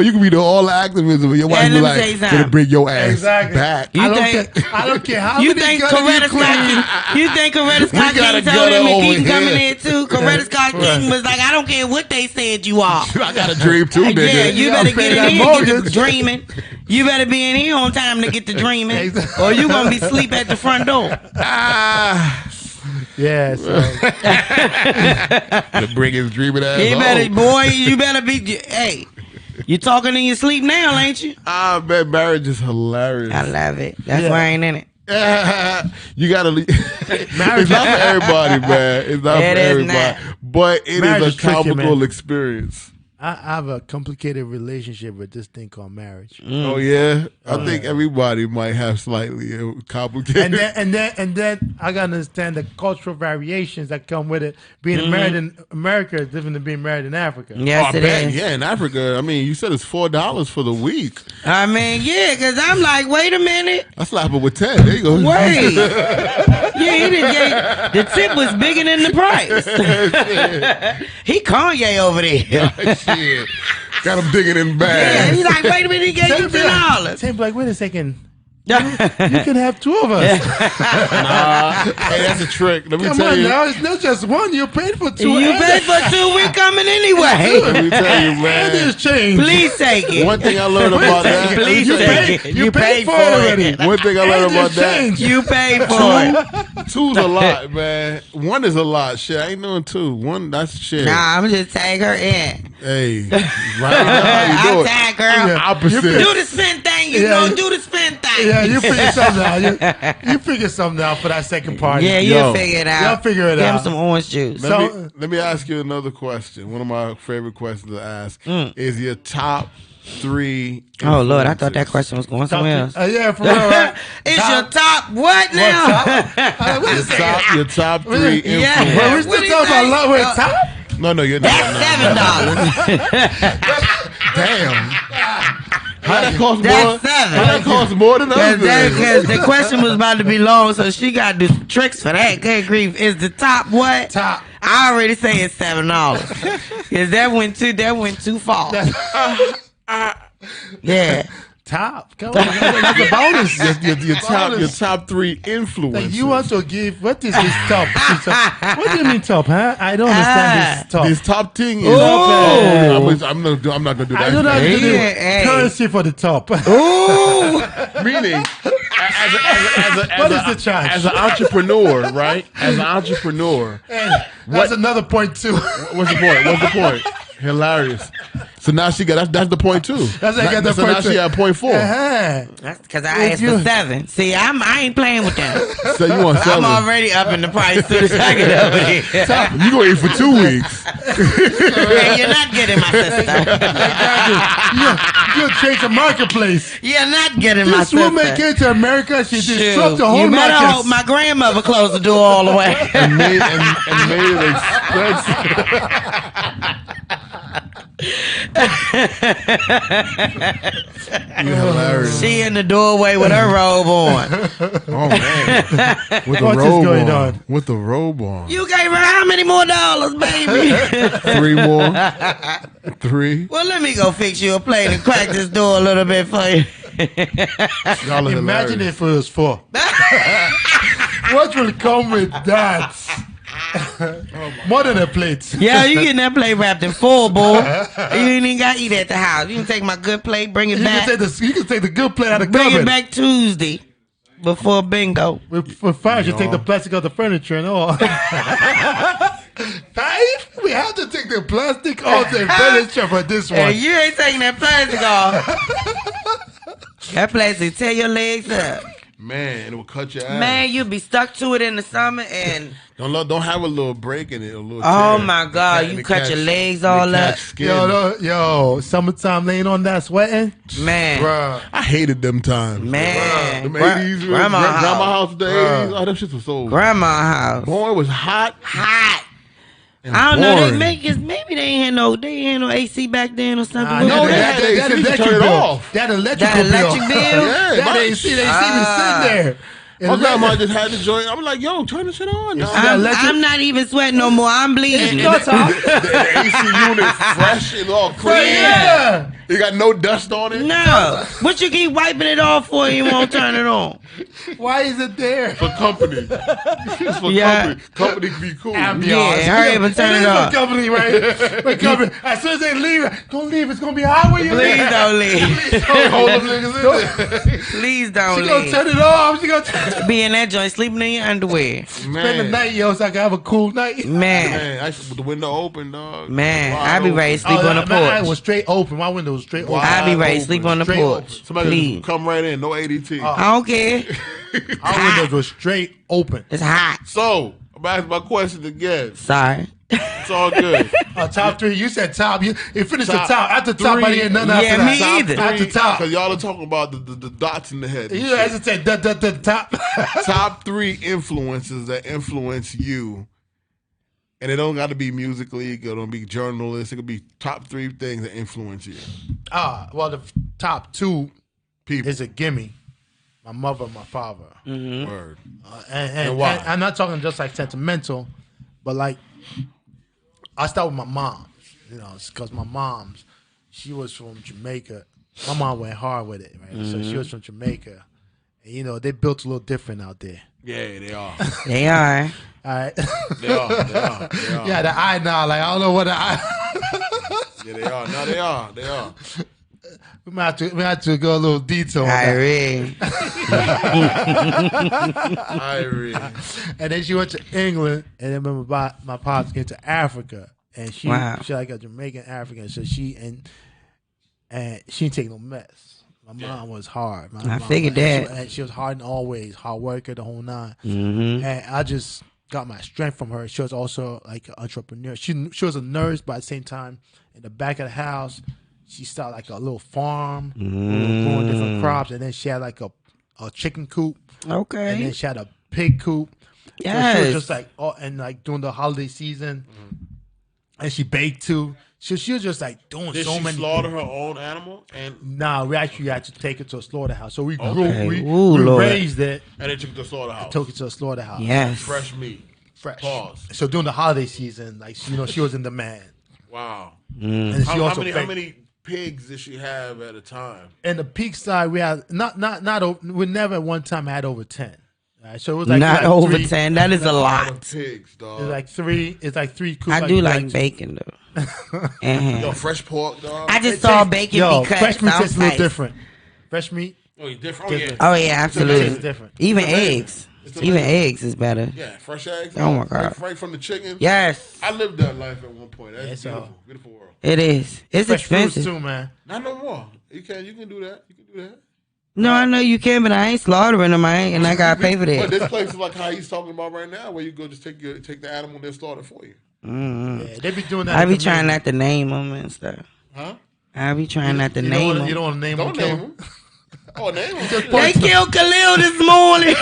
You can be the all activism, and your wife be like, "Gonna bring your ass back." I don't care how you many think Coretta Scott? You think Coretta Scott King told him to keep coming in too? Coretta Scott King was like, "I don't care what they said you are." I got a dream too, nigga. Yeah, you better get in here and get to dreaming. You better be in here on time to get to dreaming, or you gonna be asleep at the front door. Yeah, so. To bring his dreaming ass You better be. Hey, you talking in your sleep now, ain't you? Man, marriage is hilarious. I love it. That's why I ain't in it. You gotta leave. It's not for everybody, man. It's not for everybody. But it is a comical experience. I have a complicated relationship with this thing called marriage. Oh yeah, I think everybody might have slightly complicated. And then I gotta understand the cultural variations that come with it. Being married in America is different than being married in Africa. Yes, it is. Yeah, in Africa, I mean, you said it's $4 for the week. I mean, yeah, because I'm like, wait a minute. I slap it with 10. There you go. Wait. The tip was bigger than the price. He Kanye over there. Shit. Got him digging in bags. Yeah, he's like, wait a minute, he gave you $10. Tim like, wait a second. You can have two of us. Hey, that's a trick. Let me tell you. Now it's not just one. You paid for two. You paid for two. We coming anyway. Let me tell you, man. It is changed. Please take it. One thing I learned about that. Please take it. You paid for it already. One thing I learned about that. You paid for it. Two's a lot, man. One is a lot. Shit, I ain't doing two. One, that's shit. Nah, I'm just tag her in. Hey, right now, I'll tag her. Yeah. Opposite. Do the spin thing. You know, do the spin thing. Yeah, you figure something out. You figure something out for that second party. Yeah, you'll figure it out. Y'all figure it out. Give him some orange juice. Let me ask you another question. One of my favorite questions to ask is your top 3. Oh Lord, I thought that question was going somewhere else. Yeah, for real. Right? It's your top what now? Your top 3 influences. Yeah, we still talking about love with top. No, you're not. That's $7. Damn. How that cost more? That's $7. How that cost more than others? Because the question was about to be long, so she got the tricks for that. Good grief. Is the top what? Top. I already say it's $7. Because that went too far. Yeah. Top. Come on, that's a bonus. Your top 3 influences. Like you want to give what is this top? What do you mean top? Huh? I don't understand this top. This top thing is. I'm not gonna do that. I don't have to do currency for the top. Ooh. Meaning, what is the charge? As an entrepreneur, right? As an entrepreneur, that's another point too. What's the point? Hilarious. So now she got that's the point too. That's how I got the point. So now she got point 4. That's because I asked for 7. See, I ain't playing with them. So you want 7? I'm already up in the price soon as I get over here. You gonna eat for 2 weeks? Hey, you're not getting my sister. You'll change the marketplace. You're not getting my sister. This woman came to America. She disrupted the whole you better market. hope my grandmother closed the door all the way and made it expensive. Hilarious. She in the doorway with her robe on. Oh man, with the What's robe going on. With the robe on. You gave her how many more dollars, baby? 3 more. 3. Well, let me go fix you a plate and crack this door a little bit for you. Imagine if it was 4. What will come with that? More than a plate. Yeah, you getting that plate wrapped in foil, boy. You ain't even got to eat at the house. You can take my good plate, bring it back. You can take the good plate out of the Bring cupboard. it back Tuesday before bingo. For 5, you take the plastic out the furniture and all. 5? We have to take the plastic off the furniture for this one. Hey, you ain't taking that plastic off. That plastic tear your legs up. Man, it will cut your ass. Man, you'll be stuck to it in the summer and don't have a little break in it, a little oh tear. my God, you cut your legs all up. Yo, summertime laying on that sweating. Man. Bruh. I hated them times. Man. Them 80s, Grandma house of the 80s. Oh, them shits was so. Grandma house. Boy, it was hot. Hot. I don't know. They boring. make it. Maybe they ain't had no AC back then or something. No, they had that AC, electric turn it bill. off. That electric That bill. electric bill. Yeah, That AC, they see me sitting there. My grandma just had the joint. I'm like, yo, turn this shit on. dog. I'm not even sweating no more. I'm bleeding. The AC unit fresh and all clean. Yeah. You got no dust on it. No. What you keep wiping it off for? You won't turn it on. Why is it there? For company. It's for company. Company be cool. Yeah, hurry up and turn it off. Company, right? Wait, company. As soon as they leave, don't leave. It's gonna be hot when you Please leave. don't leave. Hold them niggas in there. Please don't She gonna leave. turn it off. She gonna Be in that joint, sleeping in your underwear. spend the night, yo, so I can have a cool night. Man, I with the window open, dog. man, Wide I be ready to sleep on the My eye porch. was straight open. My window was straight open. I be ready to open. sleep on the Straight porch. open. Somebody Please. just come right in. No ADT. I don't care. Our windows were straight open. It's hot. So, I'm asking my question again. Sorry. It's all good. Top three. You said top. You finished Top the top. After top, I didn't nothing Yeah, after me that. either. After top. Because y'all are talking about the dots in the head. and You shit. hesitate. The top. Top 3 influences that influence you. And it don't got to be musically. It don't be journalists. It could be top 3 things that influence you. Well, the top 2 People. is a gimme. My mother and my father. Word. And why? and I'm not talking just like sentimental, but like I start with my mom. You know, because my mom's, she was from Jamaica. My mom went hard with it, right? So she was from Jamaica. And, you know, they built a little different out there. Yeah, they are. They are. All right. They are. Yeah, the eye now, like I don't know what the eye. Yeah, they are. No, they are. They are. We might have to go a little detail on that. Irene. And then she went to England, and then my pops came to Africa, and she like a Jamaican African, so she didn't take no mess. My mom was hard. I figured that. And she was hard in all ways, hard worker, the whole nine. Mm-hmm. And I just got my strength from her. She was also like an entrepreneur. She was a nurse, but at the same time, in the back of the house, she started like a little farm, growing different crops, and then she had like a chicken coop. Okay. And then she had a pig coop. Yes. So she was just like, and like during the holiday season, and she baked too. So she was just like doing Did so she many slaughter things. her own animal? And Nah, we actually had to take it to a slaughterhouse. So we grew, Okay. we Lord. raised it, they took it to the slaughterhouse. took it to a slaughterhouse. Yes. Fresh meat. Fresh. Pause. So during the holiday season, like, you know, she was in demand. Wow. And she How also many baked. pigs did she have at a time? In the peak side, we had we never at one time had over 10. Right? So it was like Not like over 3. 10. That is a lot. Of pigs, dog. It's like 3. It's like 3 coops. I do like bacon though. Yo, fresh pork, dog. I just saw bacon be cut. Fresh meat so I'm tastes a little tight. different. Fresh meat. Oh, you different? Oh, yeah. Oh yeah, absolutely. It's different. Even It's amazing. eggs. It's Even amazing. eggs is better. Yeah, fresh eggs. Oh, my God. Right from the chicken. Yes, I lived that life at one point. That's Yeah, beautiful. Beautiful world. it is. It's Fresh fruits expensive. too, man. Not no more. You can do that. You can do that. No, I know you can, but I ain't slaughtering them. And I gotta pay for But that. this place is like how he's talking about right now, where you go just take the animal and they slaughter for you. Yeah, they be doing that. I in be the trying community. not to name them and stuff. Huh? I be trying not to You name don't them. want to name Don't them. name him. Oh, name him. They killed Khalil this morning.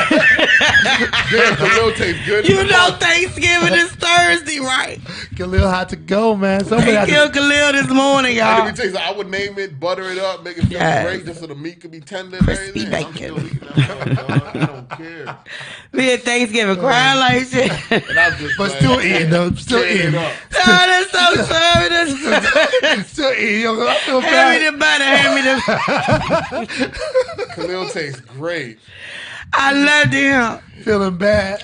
Damn, the real tastes good. You know Thanksgiving is Thursday, right? Khalil had to go, man. Somebody They had to, killed Khalil this morning, I y'all. would taste. I would name it, butter it up, make it feel Yes. great, just so the meat could be tender. and Crispy everything. I'm bacon. still eating that, dog. I don't care. We at Thanksgiving crying like shit. And I'm just but like, still eating though. Still tearing eating. it up. Oh, that's so sorry. That's Still eating. Yo, I feel hand me bad. the butter. Hand me the. Khalil tastes great I loved him. Feeling bad.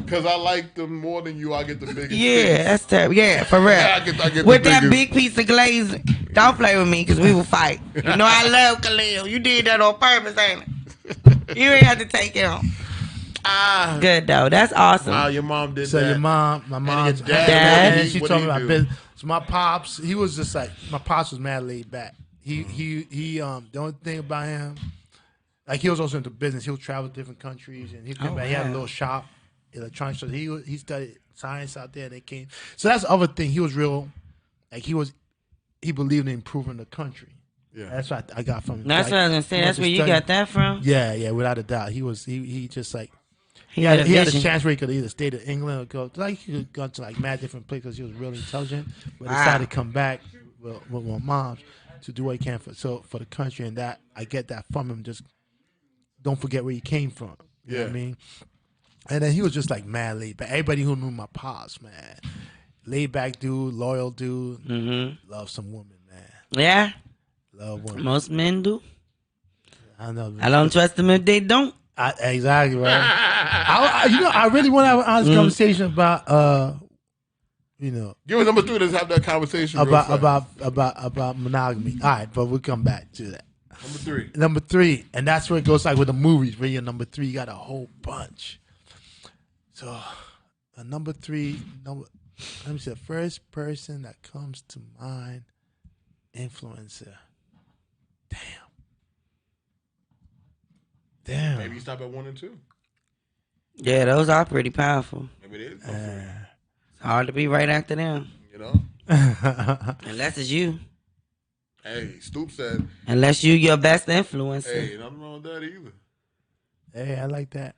because I like them more than you. I get the biggest. Yeah, piece. that's terrible. Yeah, for real. I get With the that biggest. big piece of glaze, don't play with me because we will fight. You know I love Khalil. You did that on purpose, ain't it? You ain't have to take him. Good though. That's awesome. Wow, your mom did So that. your mom, my mom's your dad, Dad. and she what told do me you about do? business. So my pops, he was just like, my pops was mad laid back. He the only thing about him, like he was also into business. He would travel to different countries, and he came back. He had a wow. little shop, electronics. So he studied science out there. And they came. So that's the other thing. He was real, like he believed in improving the country. Yeah. That's what I got from. That's like, what I was gonna say. he That's went where to you study. got that from. Yeah, without a doubt. He just like. He had a vision. chance where he could either stay to England or go. Like he could go to like mad different places. He was really intelligent, but decided to come back with my mom to do what he can for the country. And that I get that from him. Just don't forget where you came from. You know what I mean? And then he was just like mad laid back. Everybody who knew my pops, man, laid back dude, loyal dude, love some woman, man. Yeah, love women. Most men do. I know. I don't trust them if they don't. Exactly right. I really want to have an honest conversation about give us number 3. Let's have that conversation about monogamy. All right, but we'll come back to that. Number 3, and that's where it goes like with the movies. Where you're number 3, you got a whole bunch. So, number 3, let me see. The first person that comes to mind, influencer. Damn. Maybe you stop at 1 and 2. Yeah, those are pretty powerful. Maybe it is. It's hard to be right after them. You know? Unless it's you. Hey, Stoop said. Unless you your best influencer. Hey, nothing wrong with that either. Hey, I like that.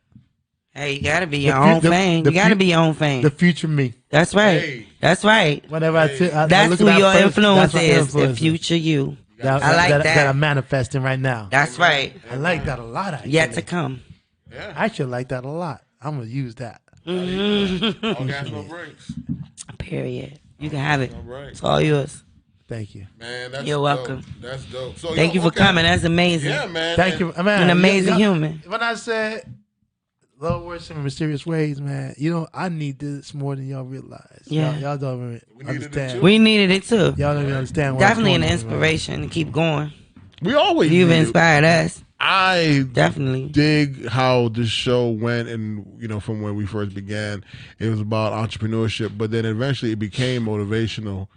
Hey, you gotta be your own fan. You gotta be your own fan. The future me. That's right. Hey. That's right. Whenever that's who your influence is. The future you. I like that. That I'm manifesting right now. That's right. I like that a lot. Actually. Yet to come. Yeah. I actually like that a lot. I'm gonna use that. All gas, no brakes. Period. You can have it. All right. It's all yours. Thank you. Man, that's You're welcome. Dope. That's dope. So, Thank you for coming. That's amazing. Yeah, man. Thank you, man. An amazing human. When I said love works in mysterious ways, man, I need this more than y'all realize. Yeah. Y'all don't even understand. We needed it too. Y'all don't even understand. Definitely an inspiration to keep going. We always You've inspired us. I definitely dig how this show went, and from when we first began, it was about entrepreneurship, but then eventually it became motivational,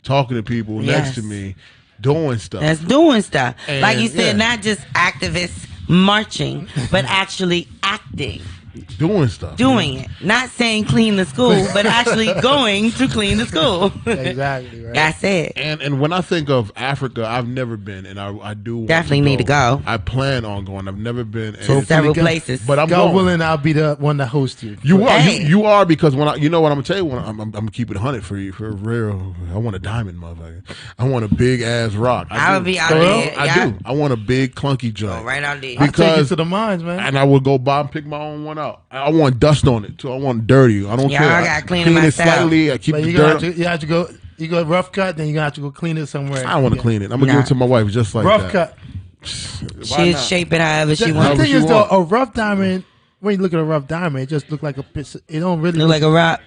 talking to people next to me, doing stuff. That's doing stuff. And, like you said, not just activists marching, but actually acting. Doing stuff. Doing it. Not saying clean the school, but actually going to clean the school. Exactly, right. That's it. And when I think of Africa, I've never been, and I do want definitely need to go. I plan on going. I've never been. So several places. But I'm God willing, I'll be the one to host you. You are. You are, because when you know what I'm gonna tell you. When I'm gonna keep it 100 for you, for real. I want a diamond, motherfucker. I want a big ass rock. I would be out there. I do. I want a big clunky joint. Oh, right out there. I'll take you to the mines, man. And I would go buy and pick my own one out. I want dust on it too. I want dirty. I don't care. I gotta clean it myself. Slightly. I keep but the dirt. You have to go. You go rough cut, then you gonna have to go clean it somewhere. I don't want to clean it. I'm gonna give it to my wife just like rough that. Cut. She'll shape it however she wants. The thing is, though, a rough diamond. When you look at a rough diamond, it just look like a piece. It don't really look like a rock.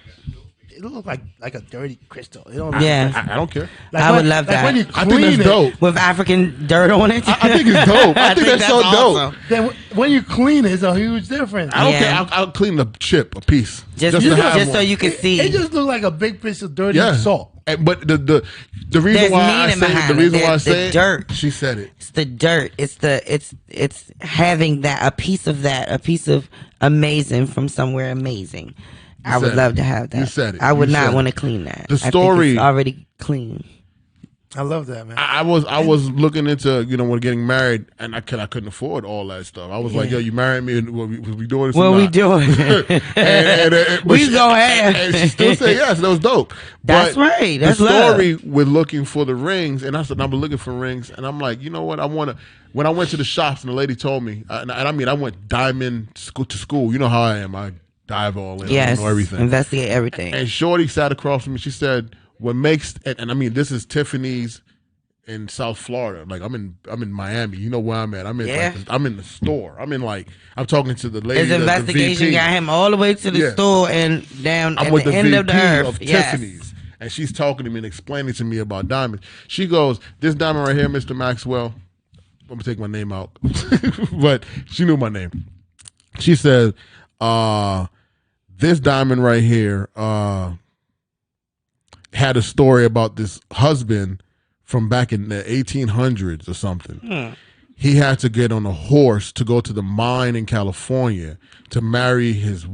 It looks like a dirty crystal. It don't. I don't care. I would love that. When you I think that's dope. With African dirt on it. I think it's dope. I think that's so awesome. dope. Then when you clean it, it's a huge difference. I don't care. I'll clean the chip, a piece, just so you can see. It just looks like a big piece of dirty salt. But the reason why I say dirt. She said it. It's the dirt. It's having that, a piece of amazing from somewhere amazing. I would love to have that. You said it. I would not want to clean that. The story I think it's already clean. I love that, man. I was looking into when getting married, and I couldn't afford all that stuff. I was like, yo, you married me, and we doing this? What we doing? We go ahead. And she still said yes. That was dope. That's right. That's the story love. with looking for the rings, and I said I've been looking for rings, and I'm like, you know what? I want to. When I went to the shops, and the lady told me, and I went diamond to school. You know how I am. I dive all in. Yes. I know everything. Investigate everything. And Shorty sat across from me. She said, what makes, and I mean, this is Tiffany's in South Florida. Like I'm in Miami. You know where I'm at. I'm in the store. I'm talking to the lady. His investigation got him all the way to the store and down I'm at with the end VP of the earth. of Tiffany's. And she's talking to me and explaining to me about diamonds. She goes, this diamond right here, Mr. Maxwell, I'm gonna take my name out. But she knew my name. She said, this diamond right here had a story about this husband from back in the 1800s or something. He had to get on a horse to go to the mine in California to marry his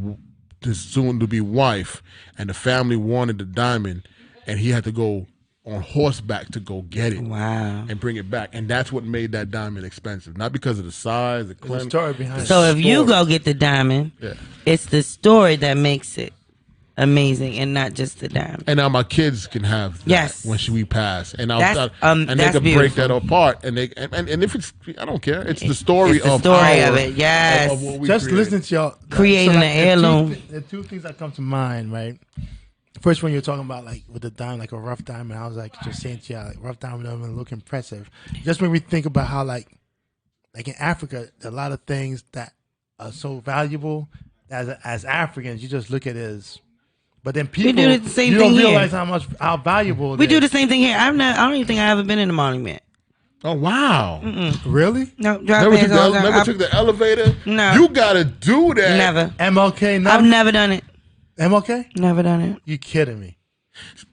soon-to-be wife, and the family wanted the diamond, and he had to go on horseback to go get it. Wow. And bring it back. And that's what made that diamond expensive. Not because of the size, the There's a story behind it. So if you go get the diamond, it's the story that makes it amazing and not just the diamond. And now my kids can have that when we pass. And they can beautiful. break that apart. And they and if it's, I don't care. It's the story it's the of story of it. Yes. Of what we Just create. listening to y'all. Creating an heirloom. The two things that come to mind, right? First one you're talking about, like with the diamond, like a rough diamond. I was like just saying to you, like rough diamond doesn't look impressive. Just made me think about how like in Africa, a lot of things that are so valuable as Africans, you just look at it as. But then people, we do the same you thing don't realize here. how valuable. We do the same thing here. I don't even think I ever been in a monument. Oh wow! Really? No, Never took the elevator. No, you gotta do that. Never. MLK. No? I've never done it. MLK? Never done it. You kidding me?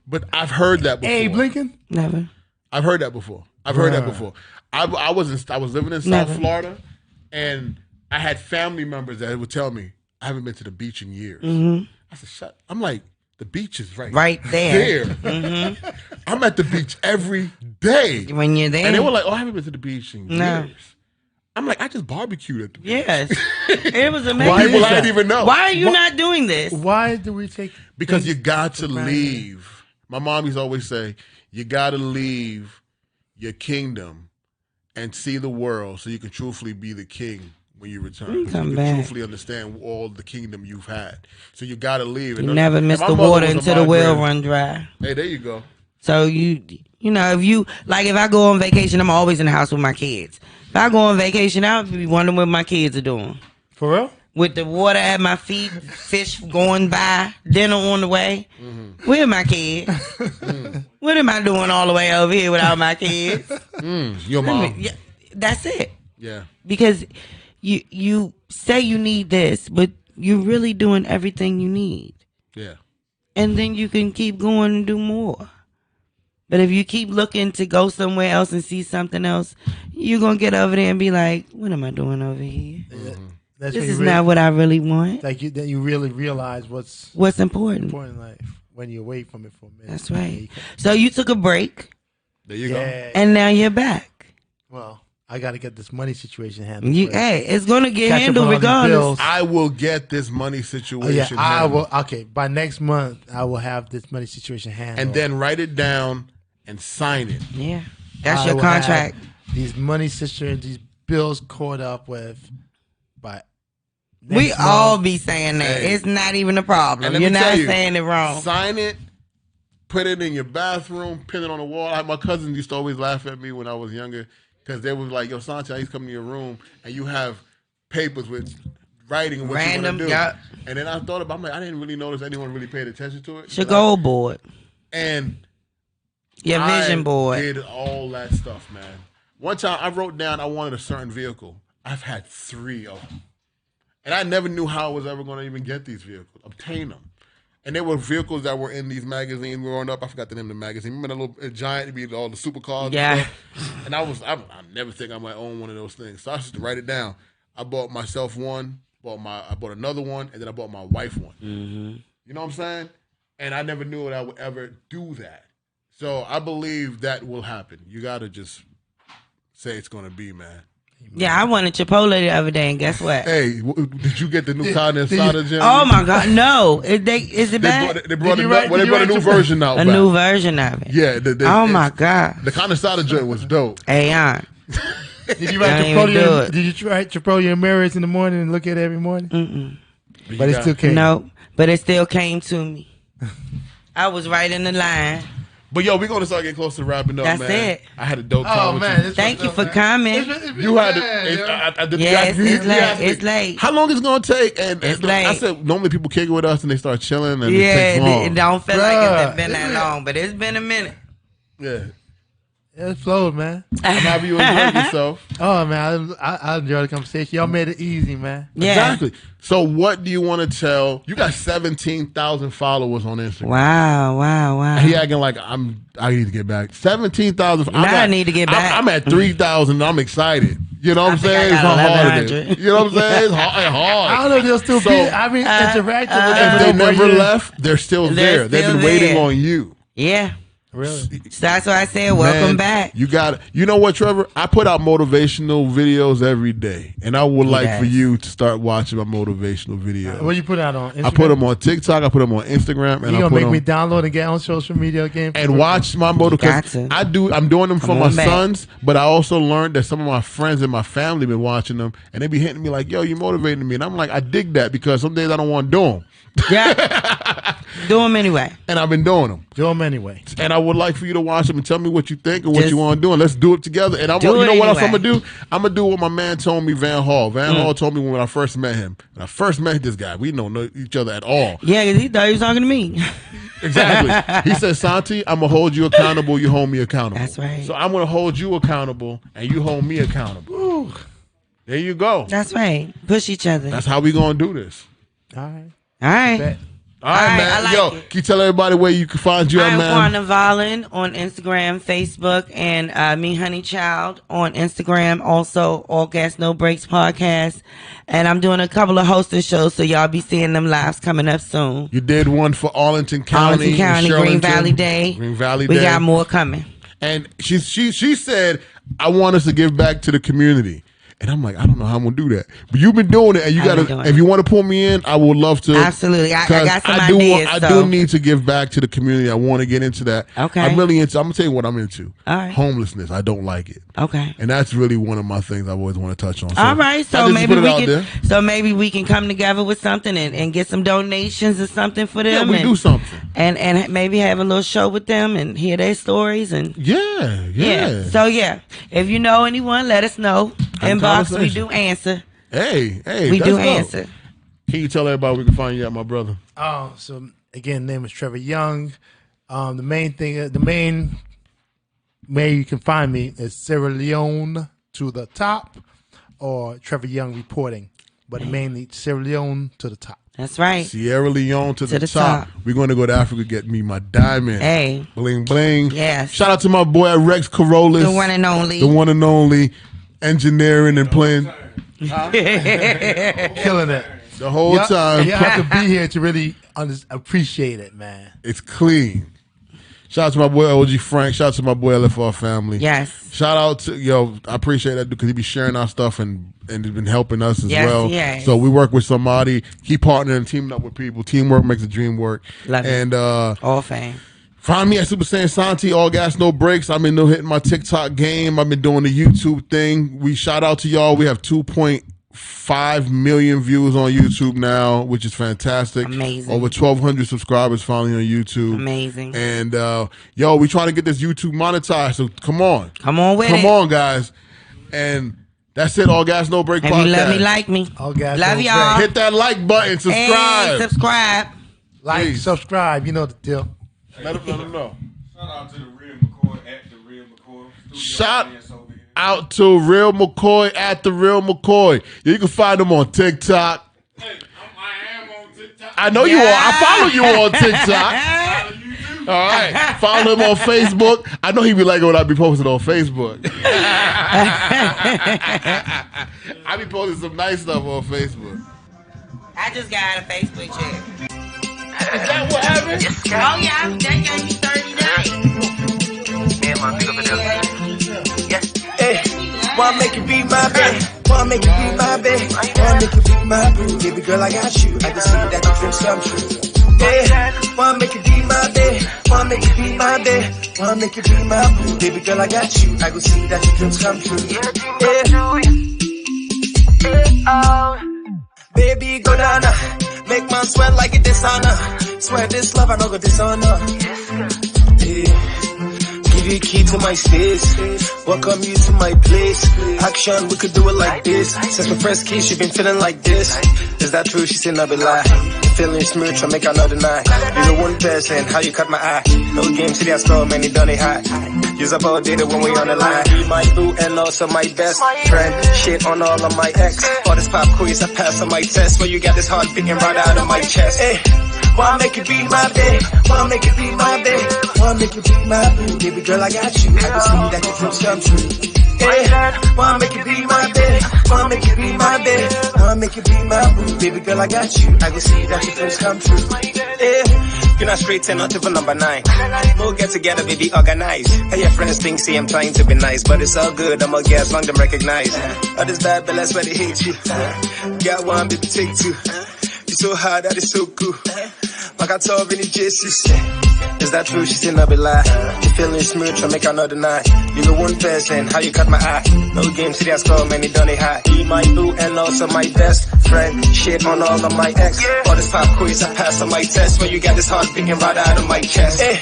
But I've heard that before. Hey, Blinken? Never. I've heard that before. I was living in South Florida, and I had family members that would tell me I haven't been to the beach in years. Mm-hmm. I said, I'm like, the beach is right there. Mm-hmm. I'm at the beach every day. When you're there. And they were like, oh, I haven't been to the beach in years. I'm like, I just barbecued at the beach. Yes. It was amazing. People I didn't even know. Why are you not doing this? Why do we take... Because you got to leave. My mom used to always say, you got to leave your kingdom and see the world so you can truthfully be the king when you return. You can truthfully understand all the kingdom you've had. So you got to leave. You never miss the water until the well run dry. Hey, there you go. So you know, if I go on vacation, I'm always in the house with my kids. If I go on vacation, I'll be wondering what my kids are doing. For real? With the water at my feet, fish going by, dinner on the way. Mm-hmm. Where are my kids? What am I doing all the way over here without my kids? Your mom. That's it. Yeah. Because you say you need this, but you're really doing everything you need. Yeah. And then you can keep going and do more. But if you keep looking to go somewhere else and see something else, you're going to get over there and be like, what am I doing over here? That's this is not what I really want. Like then you really realize what's important in life when you're away from it for a minute. That's right. So you took a break. There you go. And now you're back. Well, I got to get this money situation handled. Hey, it's going to get handled regardless. I will get this money situation handled. I will. Okay, by next month, I will have this money situation handled. And then write it down and sign it. Yeah. That's your contract. These money situations, these bills caught up with by we all be saying that. Hey. It's not even a problem. You're not saying it wrong. Sign it, put it in your bathroom, pin it on the wall. My cousins used to always laugh at me when I was younger because they was like, yo, Santi, I used to come to your room and you have papers with writing and what you want to do. Yep. And then I thought about it, I'm like, I didn't really notice anyone really paid attention to it. It's your goal board. And your vision board. I did all that stuff, man. One time I wrote down I wanted a certain vehicle. I've had 3 of them. And I never knew how I was ever going to even get these vehicles, obtain them. And there were vehicles that were in these magazines growing up. I forgot the name of the magazine. Remember that little giant, be all the supercars? Yeah. And I never think I might own one of those things. So I just write it down. I bought myself one, I bought another one, and then I bought my wife one. Mm-hmm. You know what I'm saying? And I never knew that I would ever do that. So I believe that will happen. You got to just say it's going to be, man. Yeah, I wanted Chipotle the other day, and guess what? Hey, did you get the new carne asada, Jim? Oh my God, no! Is it bad? They brought a new version out. New version of it. Yeah. Oh my God, the carne asada joint was dope. Hey, did you write Chipotle? Did you try Chipotle and mirrors in the morning and look at it every morning? Mm-mm. But it still came. No, but it still came to me. I was right in the line. But yo, we're gonna start getting close to wrapping up, man. That's it. I had a dope time with you. Thank you for coming. You had to. It's late. How long is it gonna take? And it's late. I said normally people kick it with us and they start chilling and it takes long. It don't feel like it's been that long, but it's been a minute. Yeah. It flowed, man. I'm happy you enjoyed yourself. Oh, man, I enjoyed the conversation. Y'all made it easy, man. Yeah. Exactly. So what do you want to tell? You got 17,000 followers on Instagram. Wow. He acting like I need to get back. 17,000. I need to get back. I'm at 3,000. I'm excited. You know what I'm saying? It's hard. You know what I'm saying? It's hard. I don't know if they'll still be. I mean, interacting with them. If they never left, they're still there. They've been waiting on you. Yeah. Really? So that's why I said welcome Man, back. You got it. You know what, Trevor? I put out motivational videos every day, and I would like for you to start watching my motivational videos. What you put out on Instagram? I put them on TikTok. I put them on Instagram, and You I gonna put make them me download and get on social media again? and watch my motivation. I'm doing them for my sons, but I also learned that some of my friends and my family been watching them, and they be hitting me like, "Yo, you motivating me," and I'm like, I dig that because some days I don't want to do them. Yeah. Do them anyway. And I've been doing them. Do them anyway. And I would like for you to watch them and tell me what you think and what you want to do, and let's do it together. And you know what else I'm gonna do? I'm gonna do what my man told me, Van Hall. Van Hall told me when I first met him. When I first met this guy, we don't know each other at all. Yeah, because he thought he was talking to me. Exactly. He said, Santi, I'm gonna hold you accountable. You hold me accountable. That's right. So I'm gonna hold you accountable, and you hold me accountable. Ooh. There you go. That's right. Push each other. That's how we gonna do this. All right. All right. All right, man. I like Yo, it. can you tell everybody where you can find you at, I'm man? Quanah Valen on Instagram, Facebook, and Me Honey Child on Instagram. Also, All Gas No Breaks podcast. And I'm doing a couple of hosting shows, so y'all be seeing them lives coming up soon. You did one for Arlington County, Green Valley Day. Green Valley Day. We got more coming. And she said, I want us to give back to the community. And I'm like, I don't know how I'm gonna do that. But you've been doing it, and you gotta. If you want to pull me in, I would love to. Absolutely, I got some ideas. I do need to give back to the community. I want to get into that. Okay, I'm really into. I'm gonna tell you what I'm into. All right, homelessness. I don't like it. Okay, and that's really one of my things I always want to touch on. So all right, so maybe we can come together with something and get some donations or something for them. Yeah, we do something, and maybe have a little show with them and hear their stories and yeah. So yeah, if you know anyone, let us know. Inbox, we do answer. Hey, we do answer. Can you tell everybody we can find you at, my brother? So again, name is Trevor Young. The main way you can find me is Sierra Leone to the top, or Trevor Young reporting, but mainly Sierra Leone to the top. That's right. Sierra Leone to the top. We're going to go to Africa, get me my diamond. Hey. Bling, bling. Yes. Shout out to my boy at Rex Corollas. The one and only. The one and only. Engineering and playing. Killing it. The whole time. You have to be here to really appreciate it, man. It's clean. Shout out to my boy OG Frank. Shout out to my boy LFR family. Yes. Shout out to, I appreciate that because he be sharing our stuff and he's been helping us as well. Yes. So we work with somebody. He partnering and teaming up with people. Teamwork makes the dream work. Love it. And all fame. Find me at Super Saiyan Santi, All Gas No Breaks. I've been hitting my TikTok game. I've been doing the YouTube thing. We shout out to y'all. We have 2.5 million views on YouTube now, which is fantastic. Amazing. Over 1,200 subscribers finally on YouTube. Amazing. And we trying to get this YouTube monetized. So come on. Come on with it. Come on, guys. And that's it. All Gas No Break podcast. If you love me, like me. All gas love no y'all. break. Hit that like button. Subscribe. Hey, subscribe. Like, Please. subscribe. You know the deal. Let them know. Shout out to the Real McCoy at the Real McCoy. Shout out to Real McCoy at the Real McCoy. You can find them on TikTok. Hey, I am on TikTok. I know you are. I follow you on TikTok. All right. Follow him on Facebook. I know he be liking what I be posting on Facebook. I be posting some nice stuff on Facebook. I just got out of Facebook chat. Is that what happened? Oh yeah, that gave me 30 days. Me and my nigga vanilla. Yeah. Hey, wanna make it be my babe? Wanna make it be my babe? Wanna make it be my boo? Baby girl, I got you. I can see that your dreams come true. Hey, wanna make it be my babe? Wanna make it be my babe? Wanna make it be my boo? Baby girl, I got you. I can see that your dreams come true. Baby, go down. Make man sweat like a dishonor. Swear this love, I know go dishonor. Give you a key to my space. Welcome you to my place. Action, we could do it like this. Since my first kiss, you been feeling like this. Is that true? She said, no, be lie. Feeling smooth, try make her not deny. You're the one person, how you cut my eye. No game, city, I score, man, he done it high. Use up all data when we on the line. Be my boo and also my best friend. Shit on all of my ex. All this pop quiz, I pass on my test. Where you got this heart beating right out of my chest. Hey, wanna make it be my babe? Wanna make it be my babe? Wanna make it be my boo? Baby girl, I got you. I can see that your dreams come true. Hey, wanna make it be my babe? Wanna make it be my babe? Wanna make it be my boo? Baby girl, I got you. I can see that your dreams come true. Hey, You're not straight 10, not even number 9. We'll get together, baby, organize. Hey, your friends think, see, I'm trying to be nice, but it's all good, I'm a guess, long them recognize. Others bad, but that's why they hate you. Got one, baby, take two. You're so hard, that is so cool. Like I told Vinny Jesus. Is that true? She still not be lie. You feeling smooth, try make her not deny. You know one person, how you cut my eye. No game, see that score, man, he done it high. He my boo and also my best friend. Shit on all of my ex. All this pop quiz, I pass on my test. When you got this heart beating right out of my chest. Hey,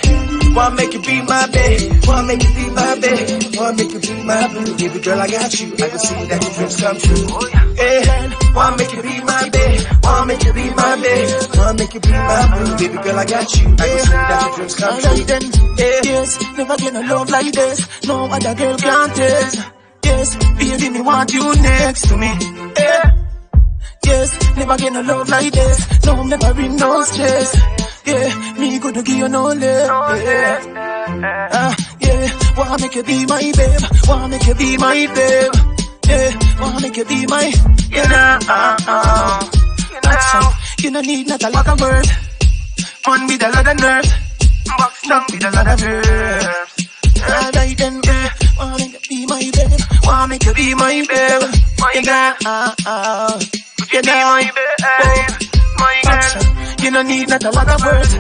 wanna make you be my babe? Wanna make you be my babe? Wanna make you be my boo? Baby girl, I got you. I can see that your dreams come true. Hey, wanna make you be my babe? Wanna make you be my babe? Wanna make you be my boo? Baby girl, I got you. I can see that your dreams come true. Yes, never get a love like this. No other girl can taste. Yes, baby, me want you next to me. Yes, never get a love like this. No, never bring no stress. Yeah, me gonna give you no love. Yeah, wanna make you be my babe. Wanna make you be my babe. Yeah, wanna make you be my. You don't need not a lot of words. One with a lot of nerves. Stuck with a lot of nerves. Alright then, yeah. Wanna make you be my babe. Wanna make you be my babe. My girl. You be my babe. My girl. You don't need not a lot of words.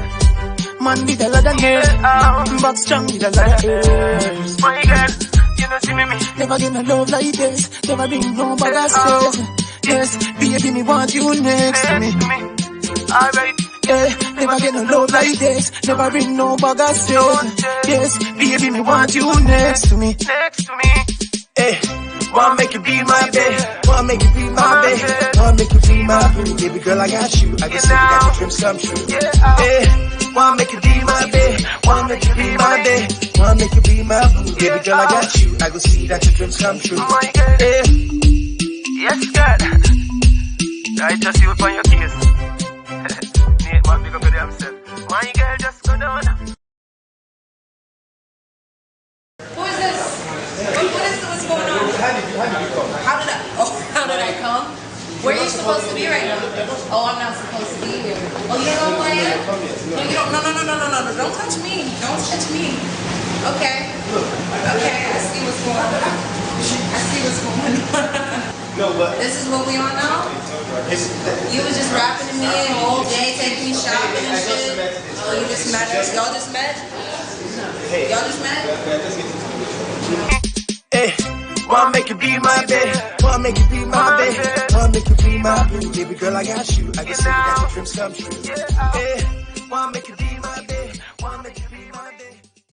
Man with a lot of nerves. Box strong with a lot of nerves. My girl. You know see me. Never get no love like this. Never bring no bag of stress. Yes, baby, me want you next to me. Alright. Yeah, never get no love like this. Never bring no bag of stress. Yes, baby, me want you next to me. Next to me. Hey, wanna make you be my babe? Wanna make you be my babe? Wanna make you be my boo? Baby girl, I got you. I can see that your dreams come true. Hey, wanna make you be my babe? Wanna make you be my babe? Wanna make you be my boo? Baby girl, I got you. I can see that your dreams come true. Hey. Yes, God. I just you upon your case. Nate man, big up to themselves. My girl just go down. Who is this? What's going on? How did I come? Where are you supposed to be right now? Oh, I'm not supposed to be here. Oh, you don't know who I am? No, you don't. No. Don't touch me. Don't touch me. Okay. Okay, I see what's going on. No, but This is what we on now? You was just rapping to me all day, taking me shopping and shit. Oh, you just met us? Y'all just met? Y'all just met? hey, wanna make you be my babe? Wanna make you be my babe? Wanna make you be my boo? Baby girl, I got you. I can see that your dreams come true. Hey, wanna make you be my babe? Wanna make you be